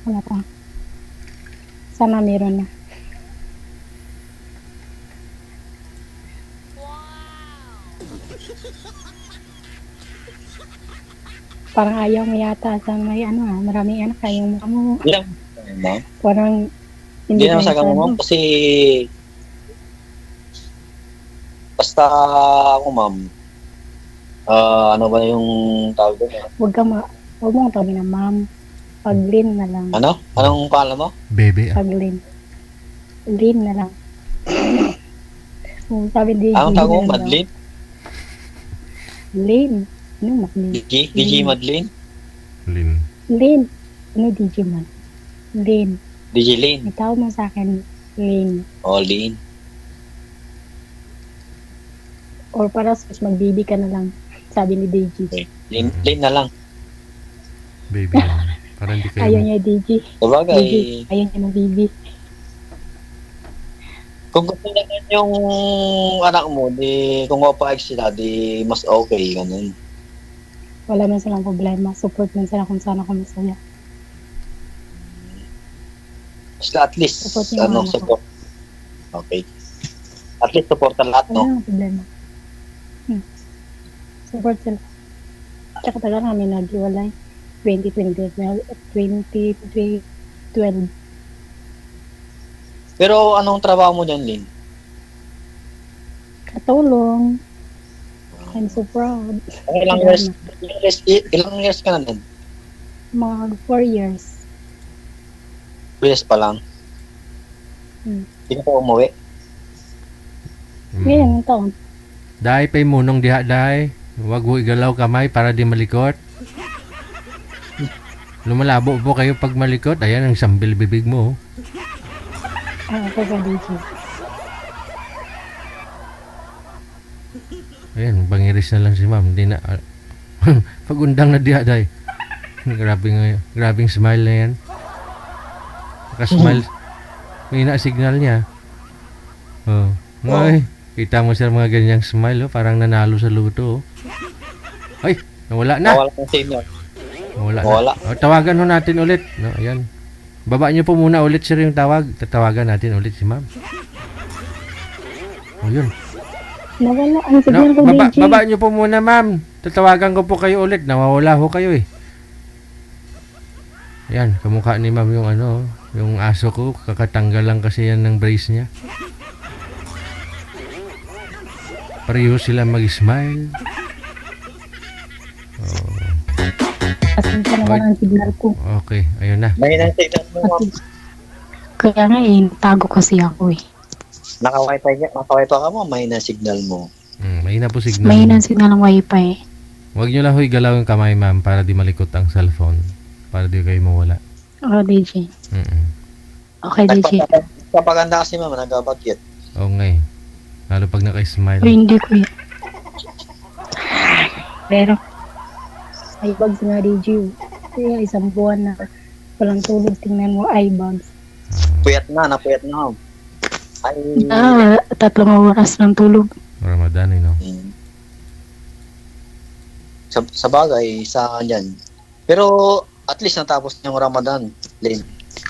Wala pa. Sana meron na. Parang ayaw mo yata sa may maraming anak kayong mukha mo. Ilang, ma'am? Parang Hindi naman sa ka mo, ma'am, kasi basta ako, ma'am, ano ba yung tawag doon? Huwag mong tawagin na ma'am. Pag-Lin na lang. Ano? Anong pangalan mo? Bebe, ah. Pag-Lin. Lin na lang. Sabi di Anong tawag mo? Madlin? Lin. Ano Madlin? DJ Madlin? Lin. Lin. Ano DJ man? Lin. DJ Lin? May tawag mo sa akin, Lin. O, Lin. Or para sa magbibi ka na lang. Sabi ni DJ. Lin na lang. Baby. Para hindi kayo... Ayaw niya DJ. Sabagay, DJ. Ayaw niya magbibi. kung gusto naman yung anak mo, kung mapa-ex sila, mas okay, ganun. Wala man silang problema. Support man sila kung saan ako masaya. Basta at least, Support yung ano ko. support. Okay. At least support ang lahat, no? Wala nang problema. Support sila. Tsaka tagal kami nag-iwalay. 2012. Pero anong trabaho mo dyan, Lynn? Katulong. I'm so proud. Ilang years ka na din? Mga 4 years. 2 years pa lang. Hindi ka pa umuwi. Ngayon, ang taon. Dai pay munong diha dai. Wag mo igalaw kamay para di malikot. Lumalabo po kayo pag malikot. Ayan ang sambil bibig mo. Ako ka dito. Ayan, bangiris na lang si ma'am. Hindi na... pag-undang na diha dai. Grabing smile na yan. Naka-smile. May na-signal niya. Oh. Ay, kita mo siya mga ganyang smile, oh. Parang nanalo sa luto. Oh. Ay, nawala na. Nawala ng signal. Nawala na. Nawala. Oh, tawagan ho natin ulit. No, ayan. Baba niyo po muna ulit sir yung tawag. Tatawagan natin ulit si ma'am. Oh, yun. Nawala ang signal ko, DJ. Baba niyo po muna ma'am. Tatawagan ko po kayo ulit. Nawawala ho kayo eh. Yan, kamukha ni ma'am yung ano, yung aso ko. Kakatanggal lang kasi yan ng brace niya. Pareho sila mag-smile. Oh. Kasi ka naman ang signal ko. Okay, ayun na. May nang signal mo, ma'am. Kaya nga tago kasi ako eh. Naka-wifi ka mo, may na signal mo. May na po signal. May signal ng wifi. Huwag nyo lang huy galaw yung kamay ma'am para di malikot ang cellphone. Para di kayo mawala. Oo, DJ. Okay, DJ. Kapaganda kasi ma'am, nag-bagyet. Oo nga eh. Lalo pag naka-smile. Pero hindi ko yun. Pero, eye bags nga, DJ. Kaya isang buwan na walang tulog. Tingnan mo, eye bags. Napuyat na. Ay, 3 oras ng tulog. Ramadan eh, no? sa bagay, sa yan. Pero, at least natapos na yung Ramadan, Lynn.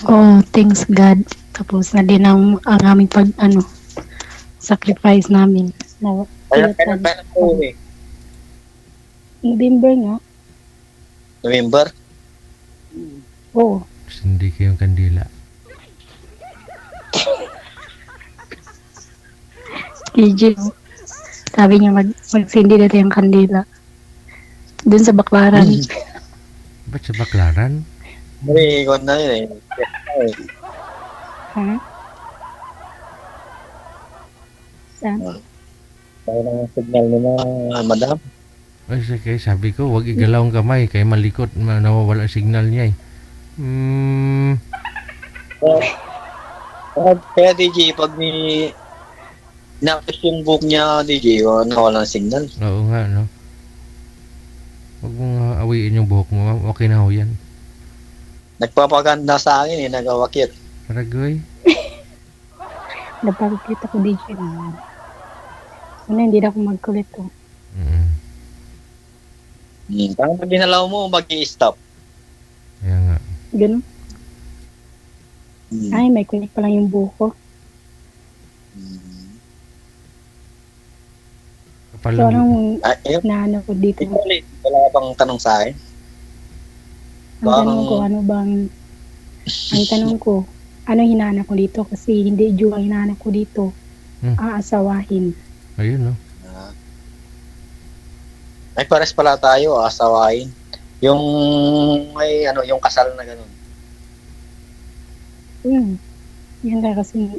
Oh, thanks God. Tapos na din ang aming sacrifice namin. Kailan po eh? November nga. November? Oo. Hindi kayong kandila. DJ, sabi niya magsindi dito yung kandila. Doon sa Baklaran. Ba't sa Baklaran? May ikon na yun eh. Ha? Saan? Kaya ng signal mo na, madam. Ay, sige, sabi ko, huwag igalaw ang kamay. Kaya malikot, nawawala ang signal niya eh. Kaya DJ, pag nakis yung book niya, DJ, nawala ng signal. Oo nga, no? Huwag mong awiin yung buhok mo, ma'am. Okay na ho yan. Nagpapaganda sa akin eh, nagawakit. Paragoy. Napagkita ko DJ na. Una, hindi na ako magkulit ko. Parang pag ginalaw mo, mag-i-stop. Kaya nga. Ganun. Ay, may kulit pa lang yung buko. Kapal So, lang. anong naano ko dito? Wala ka bang tanong sa akin? Ang tanong ko, ang tanong ko, ano hinahanap ko dito? Kasi hindi Jew ang hinahanap ko dito. Aasawahin. Ayun, no? Ay, pares pala tayo, asawain. Yung, yung kasal na ganun. Yan na kasi.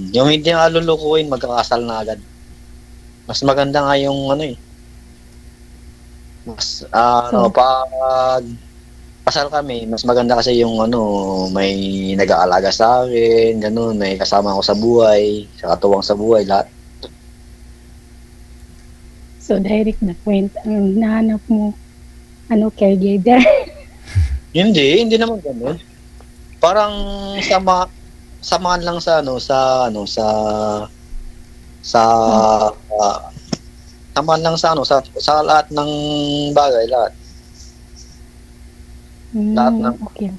Yung hindi nga lulukuin, magkakasal na agad. Mas maganda nga yung mas, pag kasal kami, mas maganda kasi yung may nag-aalaga sa akin, ganun, may kasama ako sa buhay, sa katuwang sa buhay, lahat. So, direct na point. Ang hinahanap mo, caregiver. Hindi naman ganun. Parang samaan lang sa samaan lang sa lahat ng bagay, lahat. Lahat ng Okay.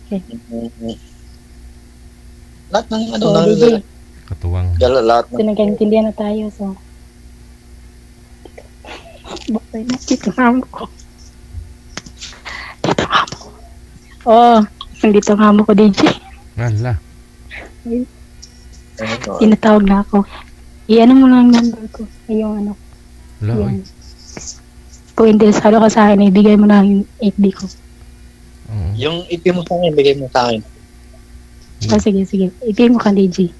Lahat ng ano, So, DJ, Katuwang. lahat so nagkaintindihan na tayo. So, bakit na dito nga ko? Dito nga mo. Oh, nandito nga mo ko, DJ. Ala. Tinatawag na ako. I-ano mo lang number ko. Ay, yung ano. Ala, oy. Yung, kung interesado ka sa akin, ibigay mo na yung FB ko. Oo. Yung ipin mo sa akin, bigay mo sa akin. Oh, sige. Ibigay mo ka, DJ.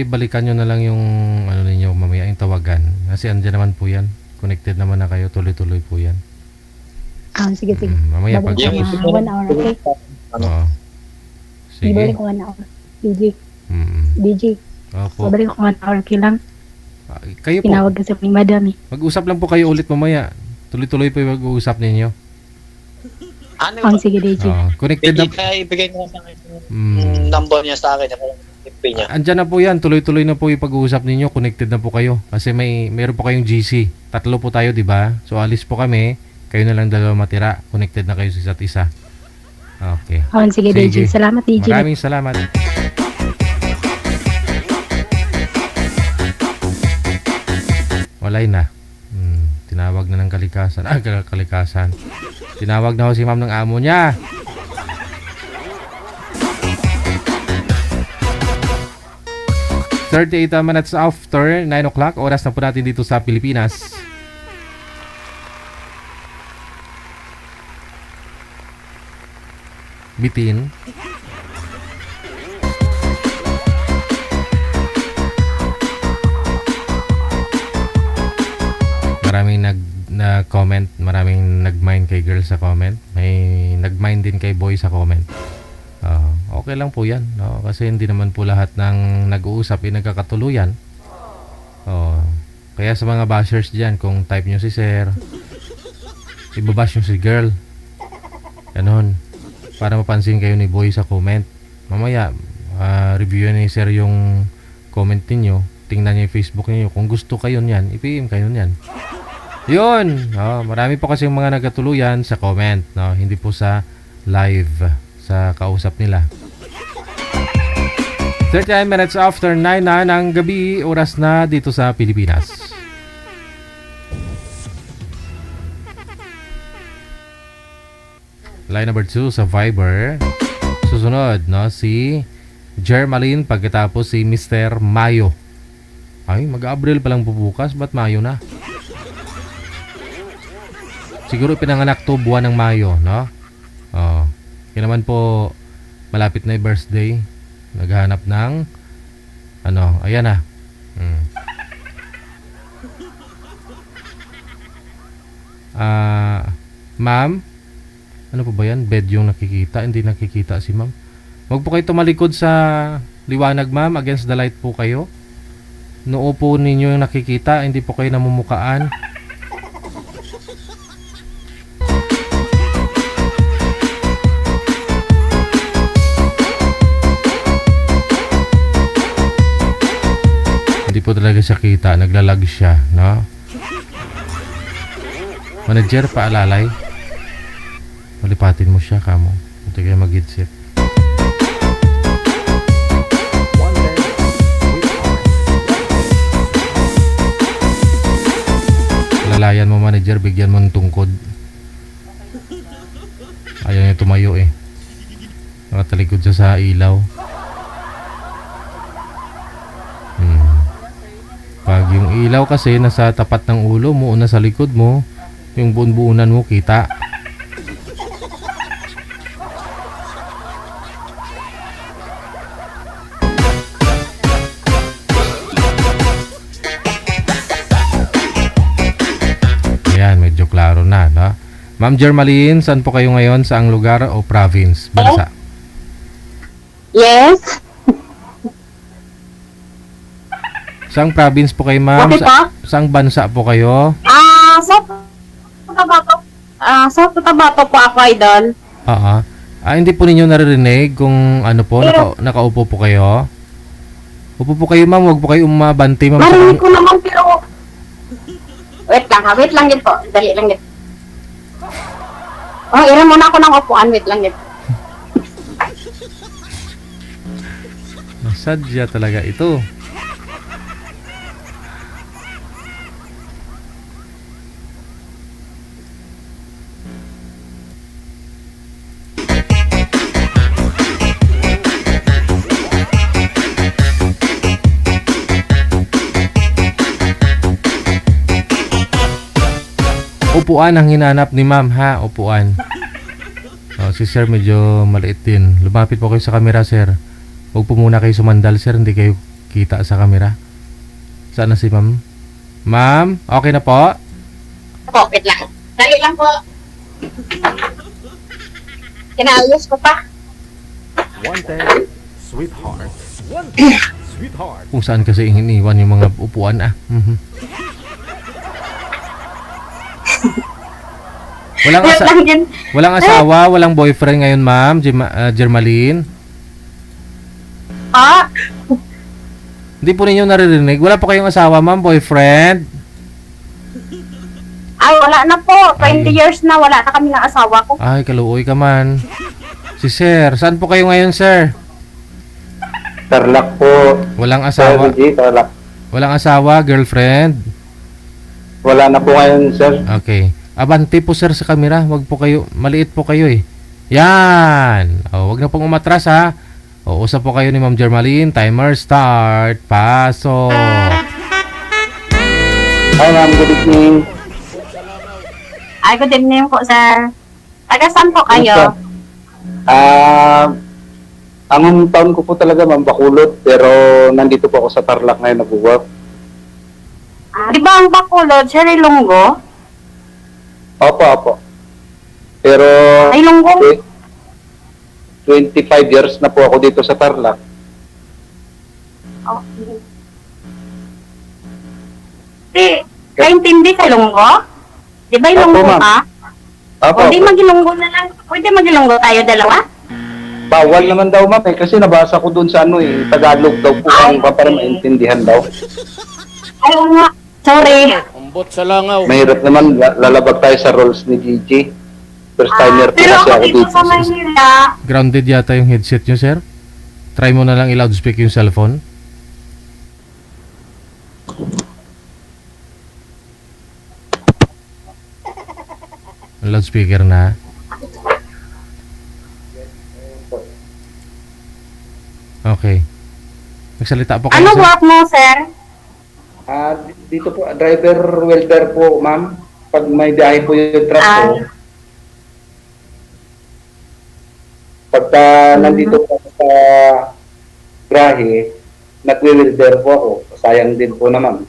Balikan nyo na lang yung ano ninyo mamaya, yung tawagan. Kasi andyan naman po yan. Connected naman na kayo. Tuloy-tuloy po yan. Sige. Mamaya pag... Babalik ko mga 1 hour, okay? Oo. Sige. Ibalik ko 1 hour. DJ, Opo. babalik ko 1 hour, okay lang? Kayo po. Tinawag kasi ni madam eh. Mag-usap lang po kayo ulit mamaya. Tuloy-tuloy po yung mag-uusap ninyo. Ano Sige, DJ. Connected na. ibigay mo sa akin yung number niya sa akin, yung ipin niya. Andyan na po yan. Tuloy-tuloy na po yung pag-uusap ninyo. Connected na po kayo. Kasi meron po kayong GC. 3 po tayo, di ba? So alis po kami. Kayo na lang 2 matira. Connected na kayo sa isa't isa. Okay. Sige, DJ. Salamat, DJ. Maraming salamat. Walay na. Tinawag na ng kalikasan. Kalikasan. Tinawag na ho si ma'am ng amo niya. "38 minutes after 9 o'clock. Oras na po natin dito sa Pilipinas. Bitin. Maraming nag-comment, maraming nag-mind kay girl sa comment. May nag-mind din kay boy sa comment. Okay lang po yan, no? Kasi hindi naman po lahat ng nag-uusap ay nagkakatuluyan. Kaya sa mga bashers dyan, kung type nyo si sir, ibabash nyo si girl. Ganon. Para mapansin kayo ni boy sa comment. Mamaya, review ni sir yung comment niyo. Tingnan niyo yung Facebook niyo. Kung gusto kayo niyan, i-PM kayo niyan. Yun! Marami po kasi mga nagkatuluyan sa comment. No? Hindi po sa live, sa kausap nila. 39 minutes after 9 na ng gabi, oras na dito sa Pilipinas. Line number 2 sa Viber. Susunod, no? Si Jermaline, pagkatapos si Mr. Mayo. Ay, mag-Abril pa lang po bukas. Ba't Mayo na? Siguro pinanganak to buwan ng Mayo, no? Kaya naman po, malapit na yung birthday. Naghahanap ng ayan na. Ma'am, ano po ba yan? Bed yung nakikita. Hindi nakikita si ma'am. Huwag po kayo tumalikod sa liwanag, ma'am. Against the light po kayo. Noo po ninyo yung nakikita. Hindi po kayo namumukaan. Hindi po talaga siya kita. Naglalag siya, no? Manager, paalalay. Malipatin mo siya, kamo. Hindi kayo mag-headset. Lalayan mo, manager. Bigyan mo ng tungkod. Ayaw niya tumayo eh. Nakatalikod siya sa ilaw. Pag yung ilaw kasi nasa tapat ng ulo mo o nasa likod mo, yung buon-buunan mo kita. Ayan, medyo klaro na, no? Ma'am Jermaline, saan po kayo ngayon? Saang lugar o province? Bansa? Yes? Saang province po kayo, ma'am? Okay po? Saang bansa po kayo? Sa Cotabato po ako, idol. Hindi po ninyo naririnig kung ano po, nakaupo po kayo? Upo po kayo, ma'am. Huwag po kayo umabante, ma'am. Marinig ko naman, pero... Wait lang din po. Dali lang din. Iran muna ako ng upuan. Wait lang din. Sadya talaga ito. Upuan ang hinanap ni ma'am ha, upuan. Oh, si sir medyo maliit din. Lumapit po kayo sa camera, sir. Huwag po muna kayo sumandal, sir. Hindi kayo kita sa camera. Saan na si ma'am? Ma'am, okay na po? Po, wait lang. Dali lang po. Kinaayos ko pa. Wanted, sweetheart. Wanted, sweetheart. Kung saan kasi iniwan yung mga upuan ah. Walang asawa, walang boyfriend ngayon, ma'am, Jermaline. Ah, Hindi po ninyo naririnig. Wala po kayong asawa, ma'am, boyfriend. ay wala na po. 20 Ay. years na wala na kami ng asawa ko. Ay, kaluoy ka man. Si sir, saan po kayo ngayon, sir? Tarlac po. Walang asawa. Tarlac. Walang asawa, girlfriend. Wala na po ngayon, sir. Okay. Abante po, sir, sa camera. Wag po kayo, maliit po kayo eh. Yan. O, wag na pong umatras ha. O, usap po kayo ni Ma'am Jermaline. Timer start. Pasok. Hi, ma'am. Good evening. Ay, good evening po, sir. Taga saan po kayo? Ang taon ko po talaga, ma'am, Bacolod. Pero nandito po ako sa Tarlac ngayon nag-work. Di ba ang Bacolod, sir, Ilonggo? Opo. Pero Ay, Ilonggo? 25 years na po ako dito sa Tarlac. Okay. Kaintindi sa Ilonggo? Di ba Ilonggo Opo, ma'am. ka? Opo. O di mag-Ilonggo na lang. Pwede mag-Ilonggo tayo dalawa? Bawal naman daw, ma'am, kasi nabasa ko doon sa Tagalog daw po ang para maintindihan daw. Ay, oo nga. Sorry. Mahirap naman, lalabag tayo sa roles ni Gigi. First timer po Pero kasi ako ako dito dito. sa Manila, Grounded yata yung headset nyo, sir. Try mo na lang i-loudspeak yung cellphone. Loudspeaker na. Okay. Magsalita po kayo, ano sir. work mo, sir? Dito po, driver welder po, ma'am. Pag may biyahe po yung truck ko, pagka nandito po ako sa grahe, nagwe-welder po ako. Sayang din po naman.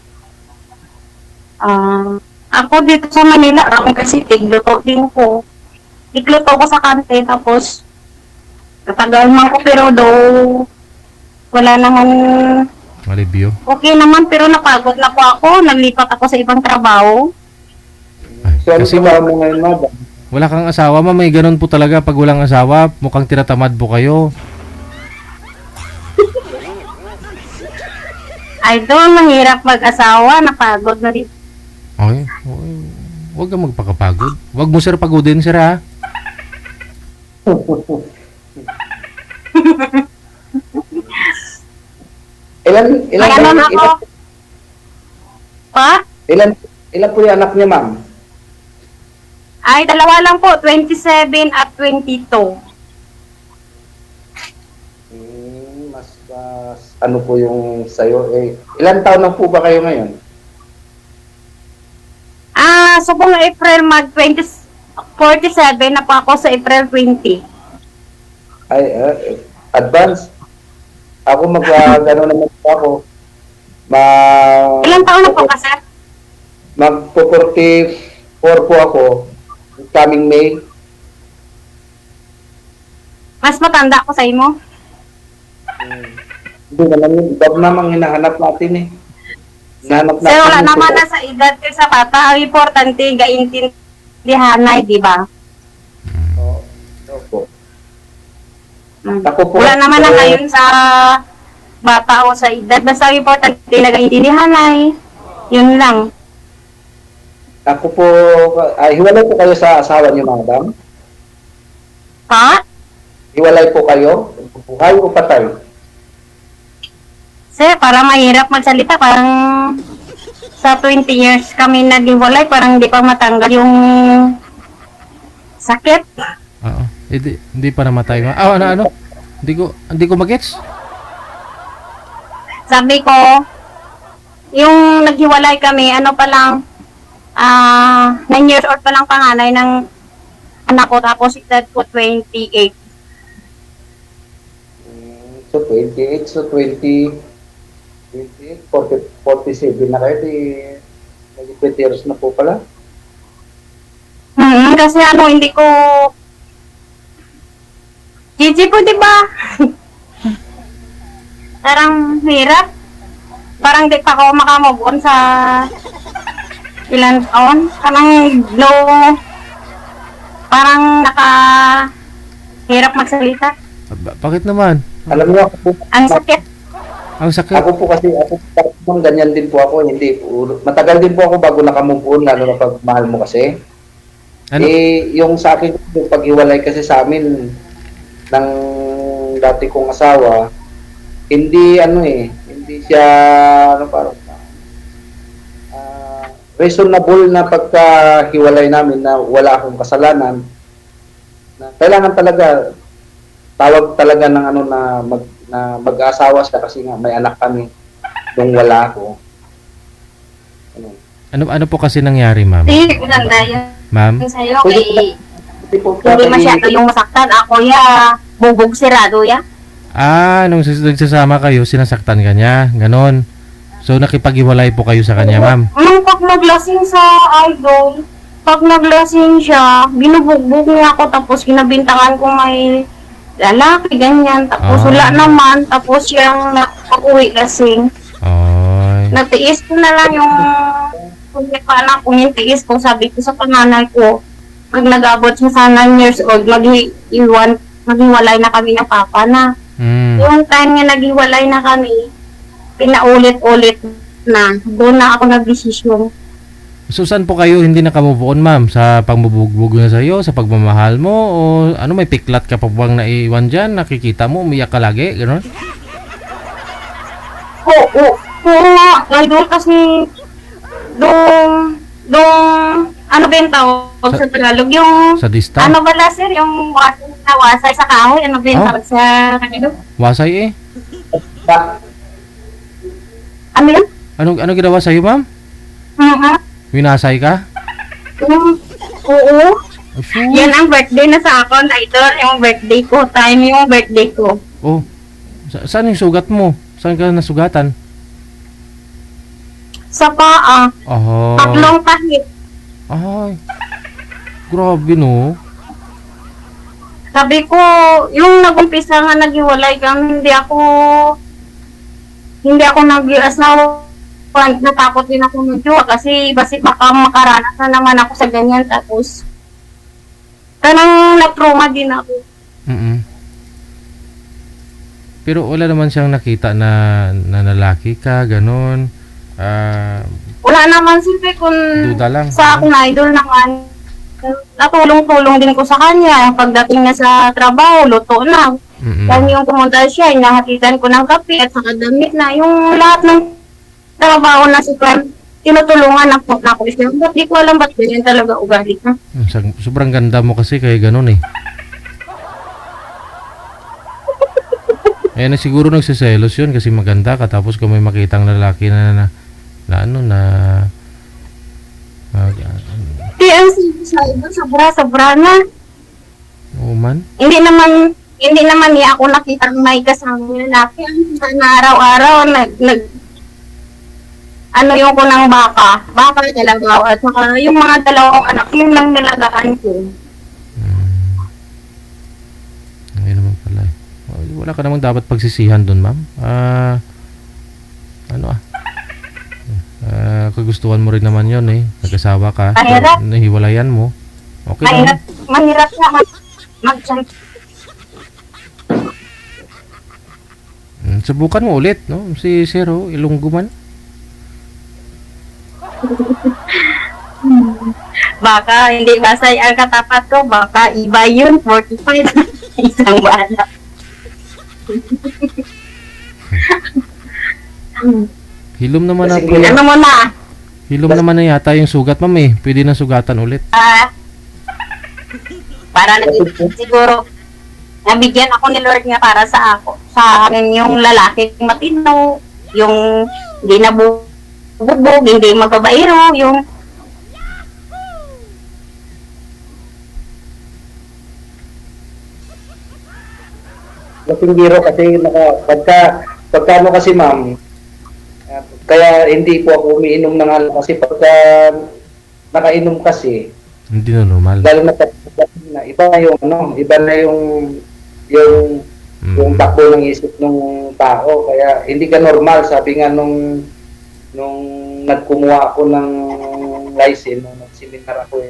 Ako dito sa Manila, ako kasi tigluto din ko. Tigluto ko sa kante, tapos tatagal man ko, pero wala naman, Malibyo. okay naman, pero napagod na po ako. Naglipat ako sa ibang trabaho. So, ano Kasi trabaho mo ngayon, madam? Wala kang asawa, ma'am. May ganun po talaga pag walang asawa. Mukhang tinatamad po kayo. Idol, mahirap mag-asawa, napagod na rin. Okay. Huwag kang magpakapagod. Huwag mo, sir, pagodin, sir, ha? Ilan Ano ako? Pa? ilan po yung anak niya, ma'am? Ay, dalawa lang po, 27 at 22. Mas ano po yung sayo? Ilan taon na po ba kayo ngayon? So kung April mag-47 na po ako sa April 20. Ay, advance. Ako gano'n naman po ako. Ilang taon na po ka, sir? Magpo-44 po ako. Coming May. Mas matanda ako sa imo. Hindi naman yun. Iba namang hinahanap natin eh. Hinahanap Sir, wala yung naman totoo. na sa edad ko sa bata. Ang importante, gaintindihan na, di ba? Opo. Mm. Ako po, Wala naman na ngayon sa bata o sa edad. Basta ang importante, nagaintindihan na yun lang. Ako po, hiwalay po kayo sa asawa niyo, madam? Pa? Hiwalay po kayo? Buhay o patay? Kasi parang mahirap magsalita, parang sa 20 years kami naghiwalay, parang hindi pa matanggal yung sakit. Oo. Hindi pa namatay. Ano? Hindi ko magets. Sabi ko, yung naghiwalay kami, ano pa lang, 9 years old pa lang panganay ng anak ko, tapos edad ko 28. So 28, so 28, 47 na kayo, di naging 20 years na po pala. Kasi hindi ko Gigi po, di ba? Parang hirap. Parang di pa ako makamove on sa ilang taon. Parang low. Parang hirap magsalita. Bakit naman? Alam niyo, ako po, Ang sakit. Ang sakit. ako po kasi, ganyan din po ako, hindi po, matagal din po ako bago nakamove on, lalo na pag mahal mo kasi. Ano? Yung sa akin, yung paghiwalay kasi sa amin, ng dati kong asawa, hindi hindi siya parang reasonable na pagkahiwalay namin na wala akong kasalanan, na kailangan talaga tawag talaga ng na mag-asawa siya kasi nga may anak kami nung wala ako. Ano po kasi nangyari, ma'am? Hindi, maganda yun. Ma'am? Sa'yo, kay Hindi hindi masyado yung masaktan. Ako bubog sirado ya. Nung nagsasama kayo, sinasaktan ka niya. Ganon. So, nakipaghiwalay po kayo sa kanya, ma'am? Pag naglasing sa idol, pag naglasing siya, binubugbog niya ako, tapos kinabintangan ko may lalaki, ganyan. Tapos wala naman, tapos siyang pag-uwi lasing. Ay. Natiis ko na lang yung anak kong yung tiis ko. Sabi ko sa panganay ko, pag nag-abot siya sa 9 years old, maghiwalay na kami ng papa na. Yung time nga naghiwalay na kami, pinaulit-ulit na. Doon na ako nag-desisyon. So, saan po kayo hindi nakamove on, ma'am? Sa pagbubugbog na sa'yo, sa pagmamahal mo? O may piklat ka pa bang naiwan dyan? Nakikita mo, umiyak ka lagi? Ganon? Oo nga, idol kasi doon, ano ba yung tawag sa Tagalog? Yung, Sa dista? ano ba sir? Yung wasay sa kahoy, ano ba yung tawag sa Tagalog? Wasay eh. Ano yun? Ano ginawa sa'yo, ma'am? Winasay ka? Oo. Oh, sure. Yan ang birthday na sa akin, idol. Yung birthday ko, time yung birthday ko. Oh. Saan yung sugat mo? Saan ka nasugatan? Sa paa, Oh. 3 tahit. Ay. Grabe, no? Sabi ko, yung nag-umpisa nga naghiwalay kami, hindi ako nag-asawa. Natakot din ako medyo kasi baka makaranas na naman ako sa ganyan. Tapos, kanang na-trauma din ako. Pero wala naman siyang nakita na lalaki ka, ganon. Wala naman siyempre kung Duda lang. sa akin idol naman. Natulong-tulong din ko sa kanya. Pagdating na sa trabaho, luto na. Yan yung pumunta siya, inahatitan ko ng kape at saka damit na. Yung lahat ng trabaho na si Clem, tinutulungan na po na ako siya. Ba't di ko alam ba't ganyan talaga ugali ka? Sobrang ganda mo kasi kaya ganon eh. Na siguro nagsiselos yun kasi maganda ka tapos kung may makitang lalaki na TLC sa iba, sobra na. Oo man. Hindi naman niya ako nakita may kasama ng lalaki. Na araw-araw, yung ko ng baka talaga. At saka yung mga dalawang anak, yun lang nalagaan ko. Ayun naman pala. Wala ka namang dapat pagsisihan dun, ma'am. Kagustuhan mo rin naman yun eh. Nag-asawa ka. Mahirap. Nahiwalayan mo. Okay lang. Mahirap na mag-chat. Subukan mo ulit, no? Si Zero, Ilonggo man. Baka hindi basay ang katapat ko, baka iba yun, 45 isang bala. Hilom naman na Kasi po. Ano mo na? Hilom naman na yata yung sugat, ma'am eh. Pwede na sugatan ulit. Para siguro nabigyan ako ni Lord nga para sa akin yung lalaking matino, yung hindi nabubugbog, hindi magbabairo, yung Laking biro kasi pagka ano kasi ma'am, kaya hindi po ako umiinom ng alak kasi pagka nakainom kasi, Hindi na normal. lalo na iba na yung ano, iba na yung takbo ng isip ng tao, kaya hindi ka normal. Sabi nga nung nagkumuha ako ng license, nung nagseminar ako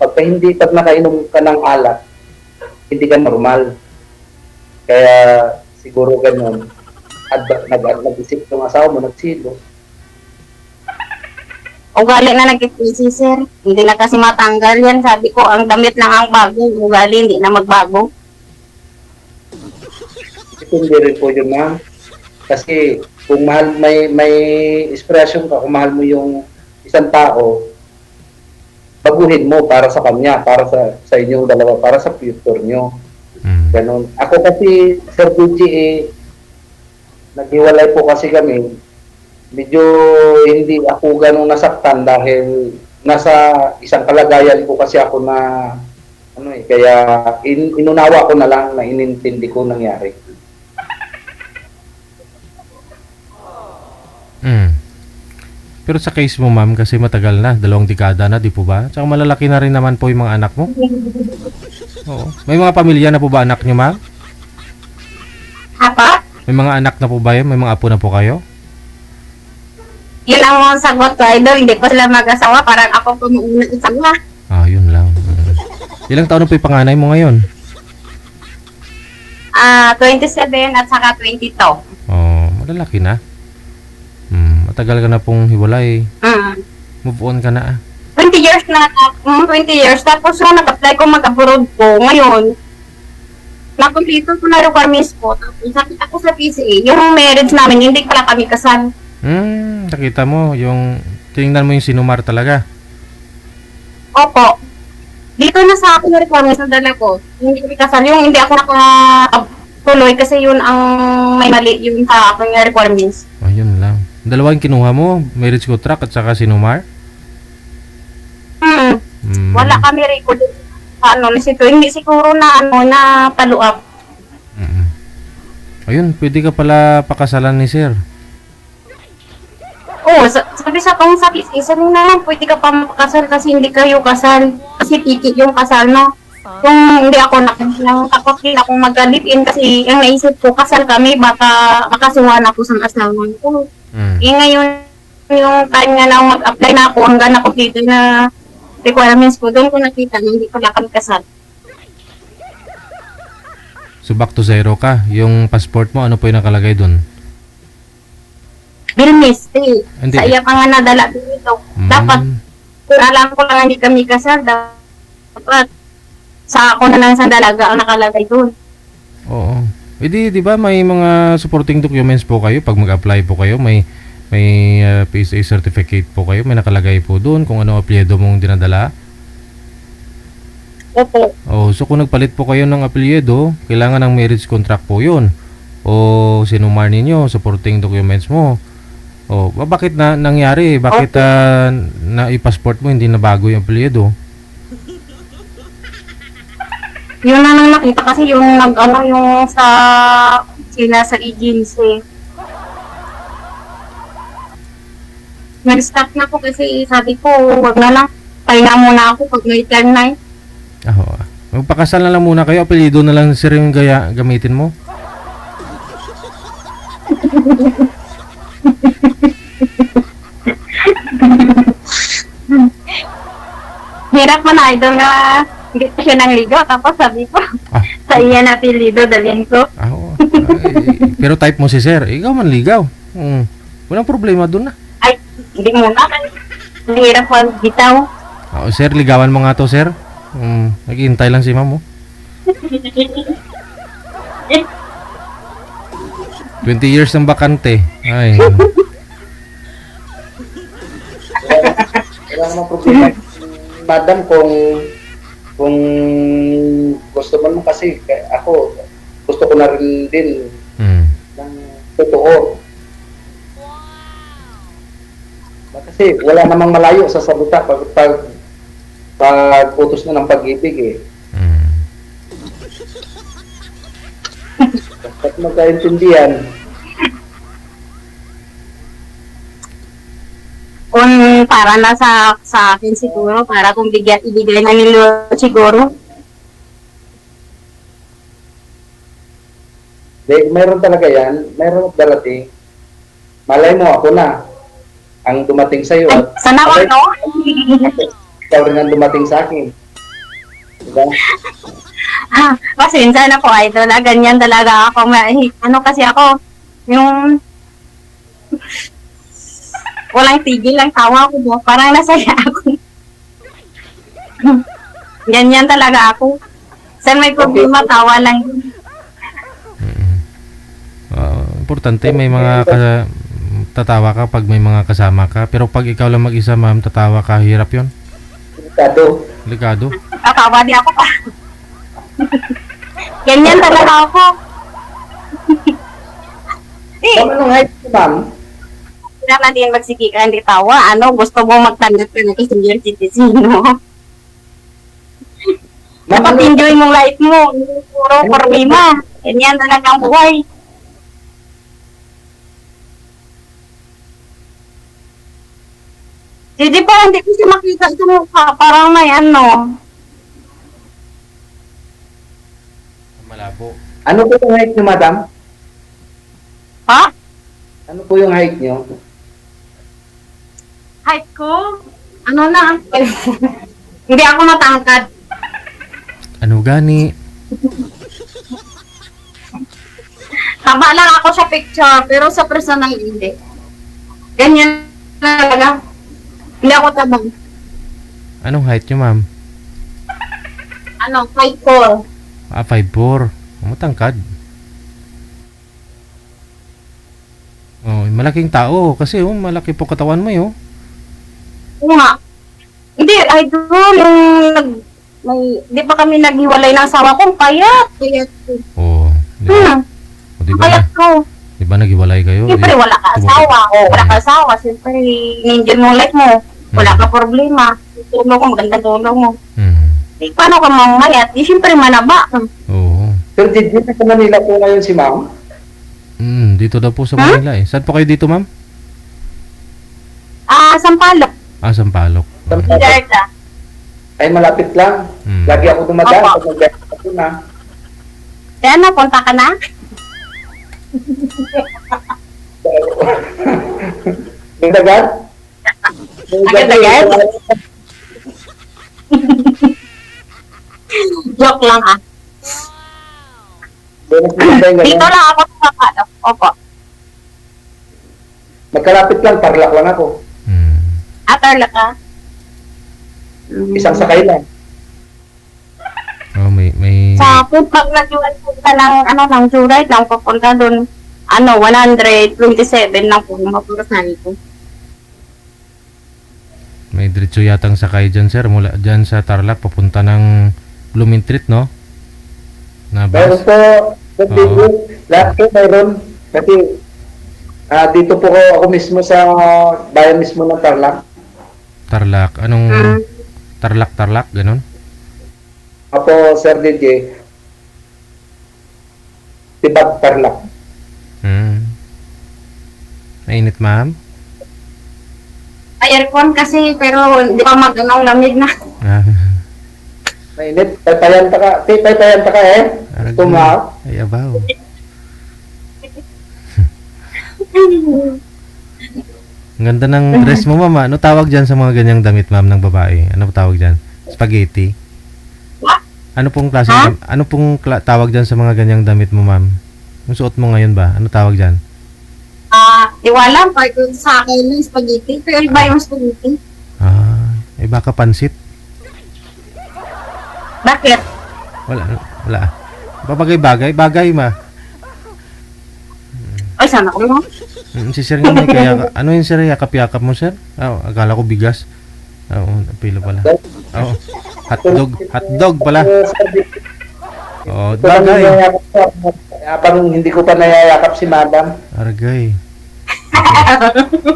pag nakainom ka ng alak, hindi ka normal. Kaya siguro ganun, nag-isip ng asawa mo, nagsilo. ugali na nag-PC, sir. Hindi na kasi matanggal yan. Sabi ko, ang damit lang ang bago, ugali hindi na magbago. Hindi rin po yun, ma'am. Kasi kung may expression ka, kung mahal mo yung isang tao, baguhin mo para sa kanya, para sa inyong dalawa, para sa future nyo. Ganon. Ako kasi, Sir Gucci, naghiwalay po kasi kami. Medyo hindi ako ganong nasaktan dahil nasa isang kalagayan po kasi ako na kaya inunawa ko na lang na inintindi ko nangyari. Pero sa case mo, ma'am, kasi matagal na, 2 dekada na, di po ba? Tsaka malalaki na rin naman po yung mga anak mo. Oo. May mga pamilya na po ba anak nyo, ma'am? Apa? May mga anak na po ba yun? May mga apo na po kayo? Yun ang mga sagot ko, idol. Hindi ko sila mag-asawa. Parang ako pumuuna sa sawa. Ah, yun lang. Ilang taon na po yung panganay mo ngayon? 27 at saka 22. Oh, malalaki na. Matagal ka na pong hiwalay. Move on ka na 20 years na, 20 years. Tapos nung nag-apply ko mag-abroad ko, ngayon, nakumpleto ko na requirements ko. Tapos sakit ako sa PCA. Yung marriage namin, hindi pala kami kasal. Nakita mo, tingnan mo yung sinumar talaga. Opo. Dito na sa akin yung requirements na dala ko. Hindi kami kasal. Yung hindi ako nakatuloy kasi yun ang may mali yung sa akin yung requirements. Ayun lang. Dalawa yung kinuha mo, marriage contract at saka sinumar? Wala kami record hindi siguro na na follow up. Ayun, pwede ka pala pakasalan ni sir. Oo, sabi sa PCA, sabi na pwede ka pa makasal kasi hindi kayo kasal. Kasi tikit yung kasal, no? Kung hindi ako takot din akong mag-live-in kasi ang naisip ko, kasal kami, baka makasuhan ako sa asawa ko. Ngayon, yung time nga lang mag-apply na ako, hanggang ako dito na requirements ko, doon ko nakita na hindi pala kami kasal. So back to zero ka. Yung passport mo, ano po yung nakalagay dun? Bilmis, Hindi. sa iya pa nga nadala dito. Dapat, kung alam ko lang hindi kami kasal, dapat sa ako na lang sa dalaga ang nakalagay doon. Oo. Di ba may mga supporting documents po kayo pag mag-apply po kayo, may PSA certificate po kayo, may nakalagay po doon kung ano apelyido mong dinadala. Opo. So kung nagpalit po kayo ng apelyido, kailangan ng marriage contract po 'yun. O sinumar ninyo supporting documents mo. Bakit nangyari? Bakit na i-passport mo hindi na bago yung apelyido? Yun na nang nakita kasi yung yung sa sila sa agency. Nag-stop na ako kasi sabi ko, wag na lang. Pahinga muna ako pag may turn na. Magpakasal na lang muna kayo, apelyido na lang sir yung gamitin mo. Hirap man idol na hindi pa siya nang ligaw. Tapos sabi ko, sa iya na apelyido, dalhin ko. Pero type mo si sir, ikaw man ligaw. Walang problema doon na. Ay, hindi muna. Hirap mag-bitaw. Sir, ligawan mo nga to sir. Naghihintay lang si ma'am mo. 20 years ng bakante. Ay. Wala namang problema. Madam, kung gusto mo kasi ako, gusto ko na rin din ng totoo. Kasi wala namang malayo sa salita pag utos na ng pag-ibig eh. At magkaintindihan. Kung para na sa akin siguro, para kung ibigay na nilo siguro. Mayroon talaga yan. Mayroon darating. Malay mo, ako na ang dumating sa'yo. Ay, sana ko, no? Ikaw rin ang dumating sa akin. Diba? Pasensya na po, idol. Ganyan talaga ako. Ano kasi ako, yung walang tigil lang tawa ko mo. Parang nasaya ako. Ganyan talaga ako. Saan may problema, tawa lang. Importante may mga tatawa ka pag may mga kasama ka. Pero pag ikaw lang mag-isa, ma'am, tatawa ka, hirap yun. Delikado. Tatawa di ako pa. Ganyan talaga ako. Anong height mo, ma'am? Hindi naman din magsiki ka, hindi tawa. Ano, gusto mo magtanggap ka ng senior citizen, no? Dapat enjoy mong life mo. Puro problema. Ganyan talaga ang buhay. Hindi pa, hindi ko siya makita ito mukha. Parang may ano. Malabo. Ano po yung height niyo, madam? Ha? Ano po yung height niyo? Height ko? Ano na? Hindi ako matangkad. Ano gani? Tama lang ako sa picture, pero sa personal hindi. Ganyan talaga. Hindi ako tabang. Anong height niyo, ma'am? Ano, 5'4". 5'4". Matangkad. Oh, malaking tao kasi malaki po katawan mo 'yo. Oo nga. Hindi, idol, di pa kami naghiwalay ng asawa ko, payat. Oh. Di ba? Payat ko. Di ba naghiwalay kayo? Siyempre, wala ka asawa. Wala ka asawa. Siyempre, in-enjoy mo life mo. Wala ka problema. Tulong ko, maganda tulong mo. Eh, paano ka mamayat? Di, siyempre, manaba. Oo. Pero dito sa Manila po ngayon si ma'am? Dito daw po sa Manila eh. Saan po kayo dito, ma'am? Sampalok. Sampalok. Jakarta. Ay, malapit lang. Lagi ako dumadaan pag nag-gaya ako na. Kaya na, punta ka na? Nagdagan? Agad-agad? Joke lang Dito lang ako sa Sampalok. Opo. Magkalapit lang, Tarlac lang ako. Tarlac ka? Isang sakay lang. Oh, may Sa food, pag nag-punta ng, ng Juray lang, pupunta doon, 127 lang po, mapurasahin ko. may diretso yatang sakay dyan, sir. Mula dyan sa Tarlac, papunta ng Blumentritt, no? Na Meron bus. po, lahat po mayroon. Kasi dito po ako mismo sa bayan mismo ng Tarlac. Tarlac. Anong Tarlac, ganun? Apo, Sir DJ. Tibag Tarlac. Mainit, ma'am? Aircon kasi, pero hindi pa mag-anong lamig na. Mainit. Paypayan ta ka eh. Tumaw. Ay, abaw. Ang ganda ng dress mo, mama. Ano tawag dyan sa mga ganyang damit, ma'am, ng babae? Ano tawag dyan? Spaghetti? Ano pong klase? Ano pong tawag dyan sa mga ganyang damit mo, ma'am? Yung suot mo ngayon ba? Ano tawag dyan? Iwala, part sa akin yung spaghetti. Pero iba yung spaghetti. Baka pansit? Bakit? Wala. Babagay-bagay? Bagay, ma. Ay, sana ko mo. Si sir nga may kaya, ano yun sir, yakap-yakap mo sir? Akala ko bigas. Oo, pila pala. Oo, hotdog pala. Oo, bagay. Habang hindi ko pa nayayakap si madam. Argay.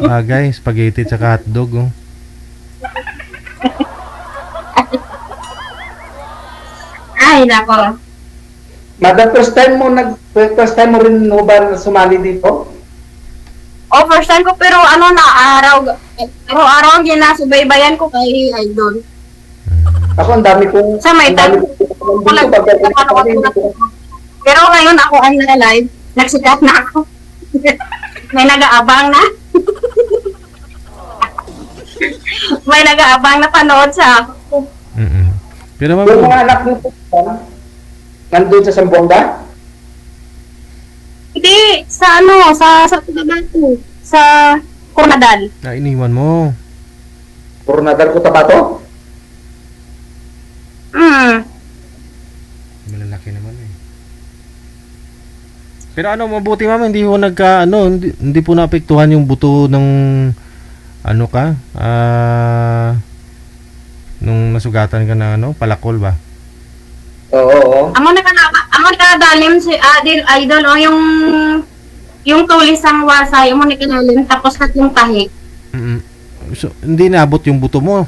Bagay, spaghetti tsaka hotdog. Oh. Ay, nako. Madam, first time mo rin mo ba sumali dito? Oh, first time ko, pero ano na, araw-araw ang ginasubaybayan ko kay Idol. Ako, ang dami kong... Sa may time, pero ngayon ako ay na-live, nagsikat na ako. May nag-aabang na. May nag-aabang na panood sa ako. Pero yung mga anak mo po, nandun sa Zamboanga? Hindi, sa ano, sa Cotabato, sa Coronadal. iniwan mo. Coronadal, Cotabato? Malalaki naman eh. Pero ano, mabuti ma'am, hindi po hindi po naapektuhan yung buto ng ano ka? Nung nasugatan ka na palakol ba? Oo. Amo na dalim si Idol o yung tulisang wasay, amo na kanalim tapos na yung tahi. So, hindi naabot yung buto mo.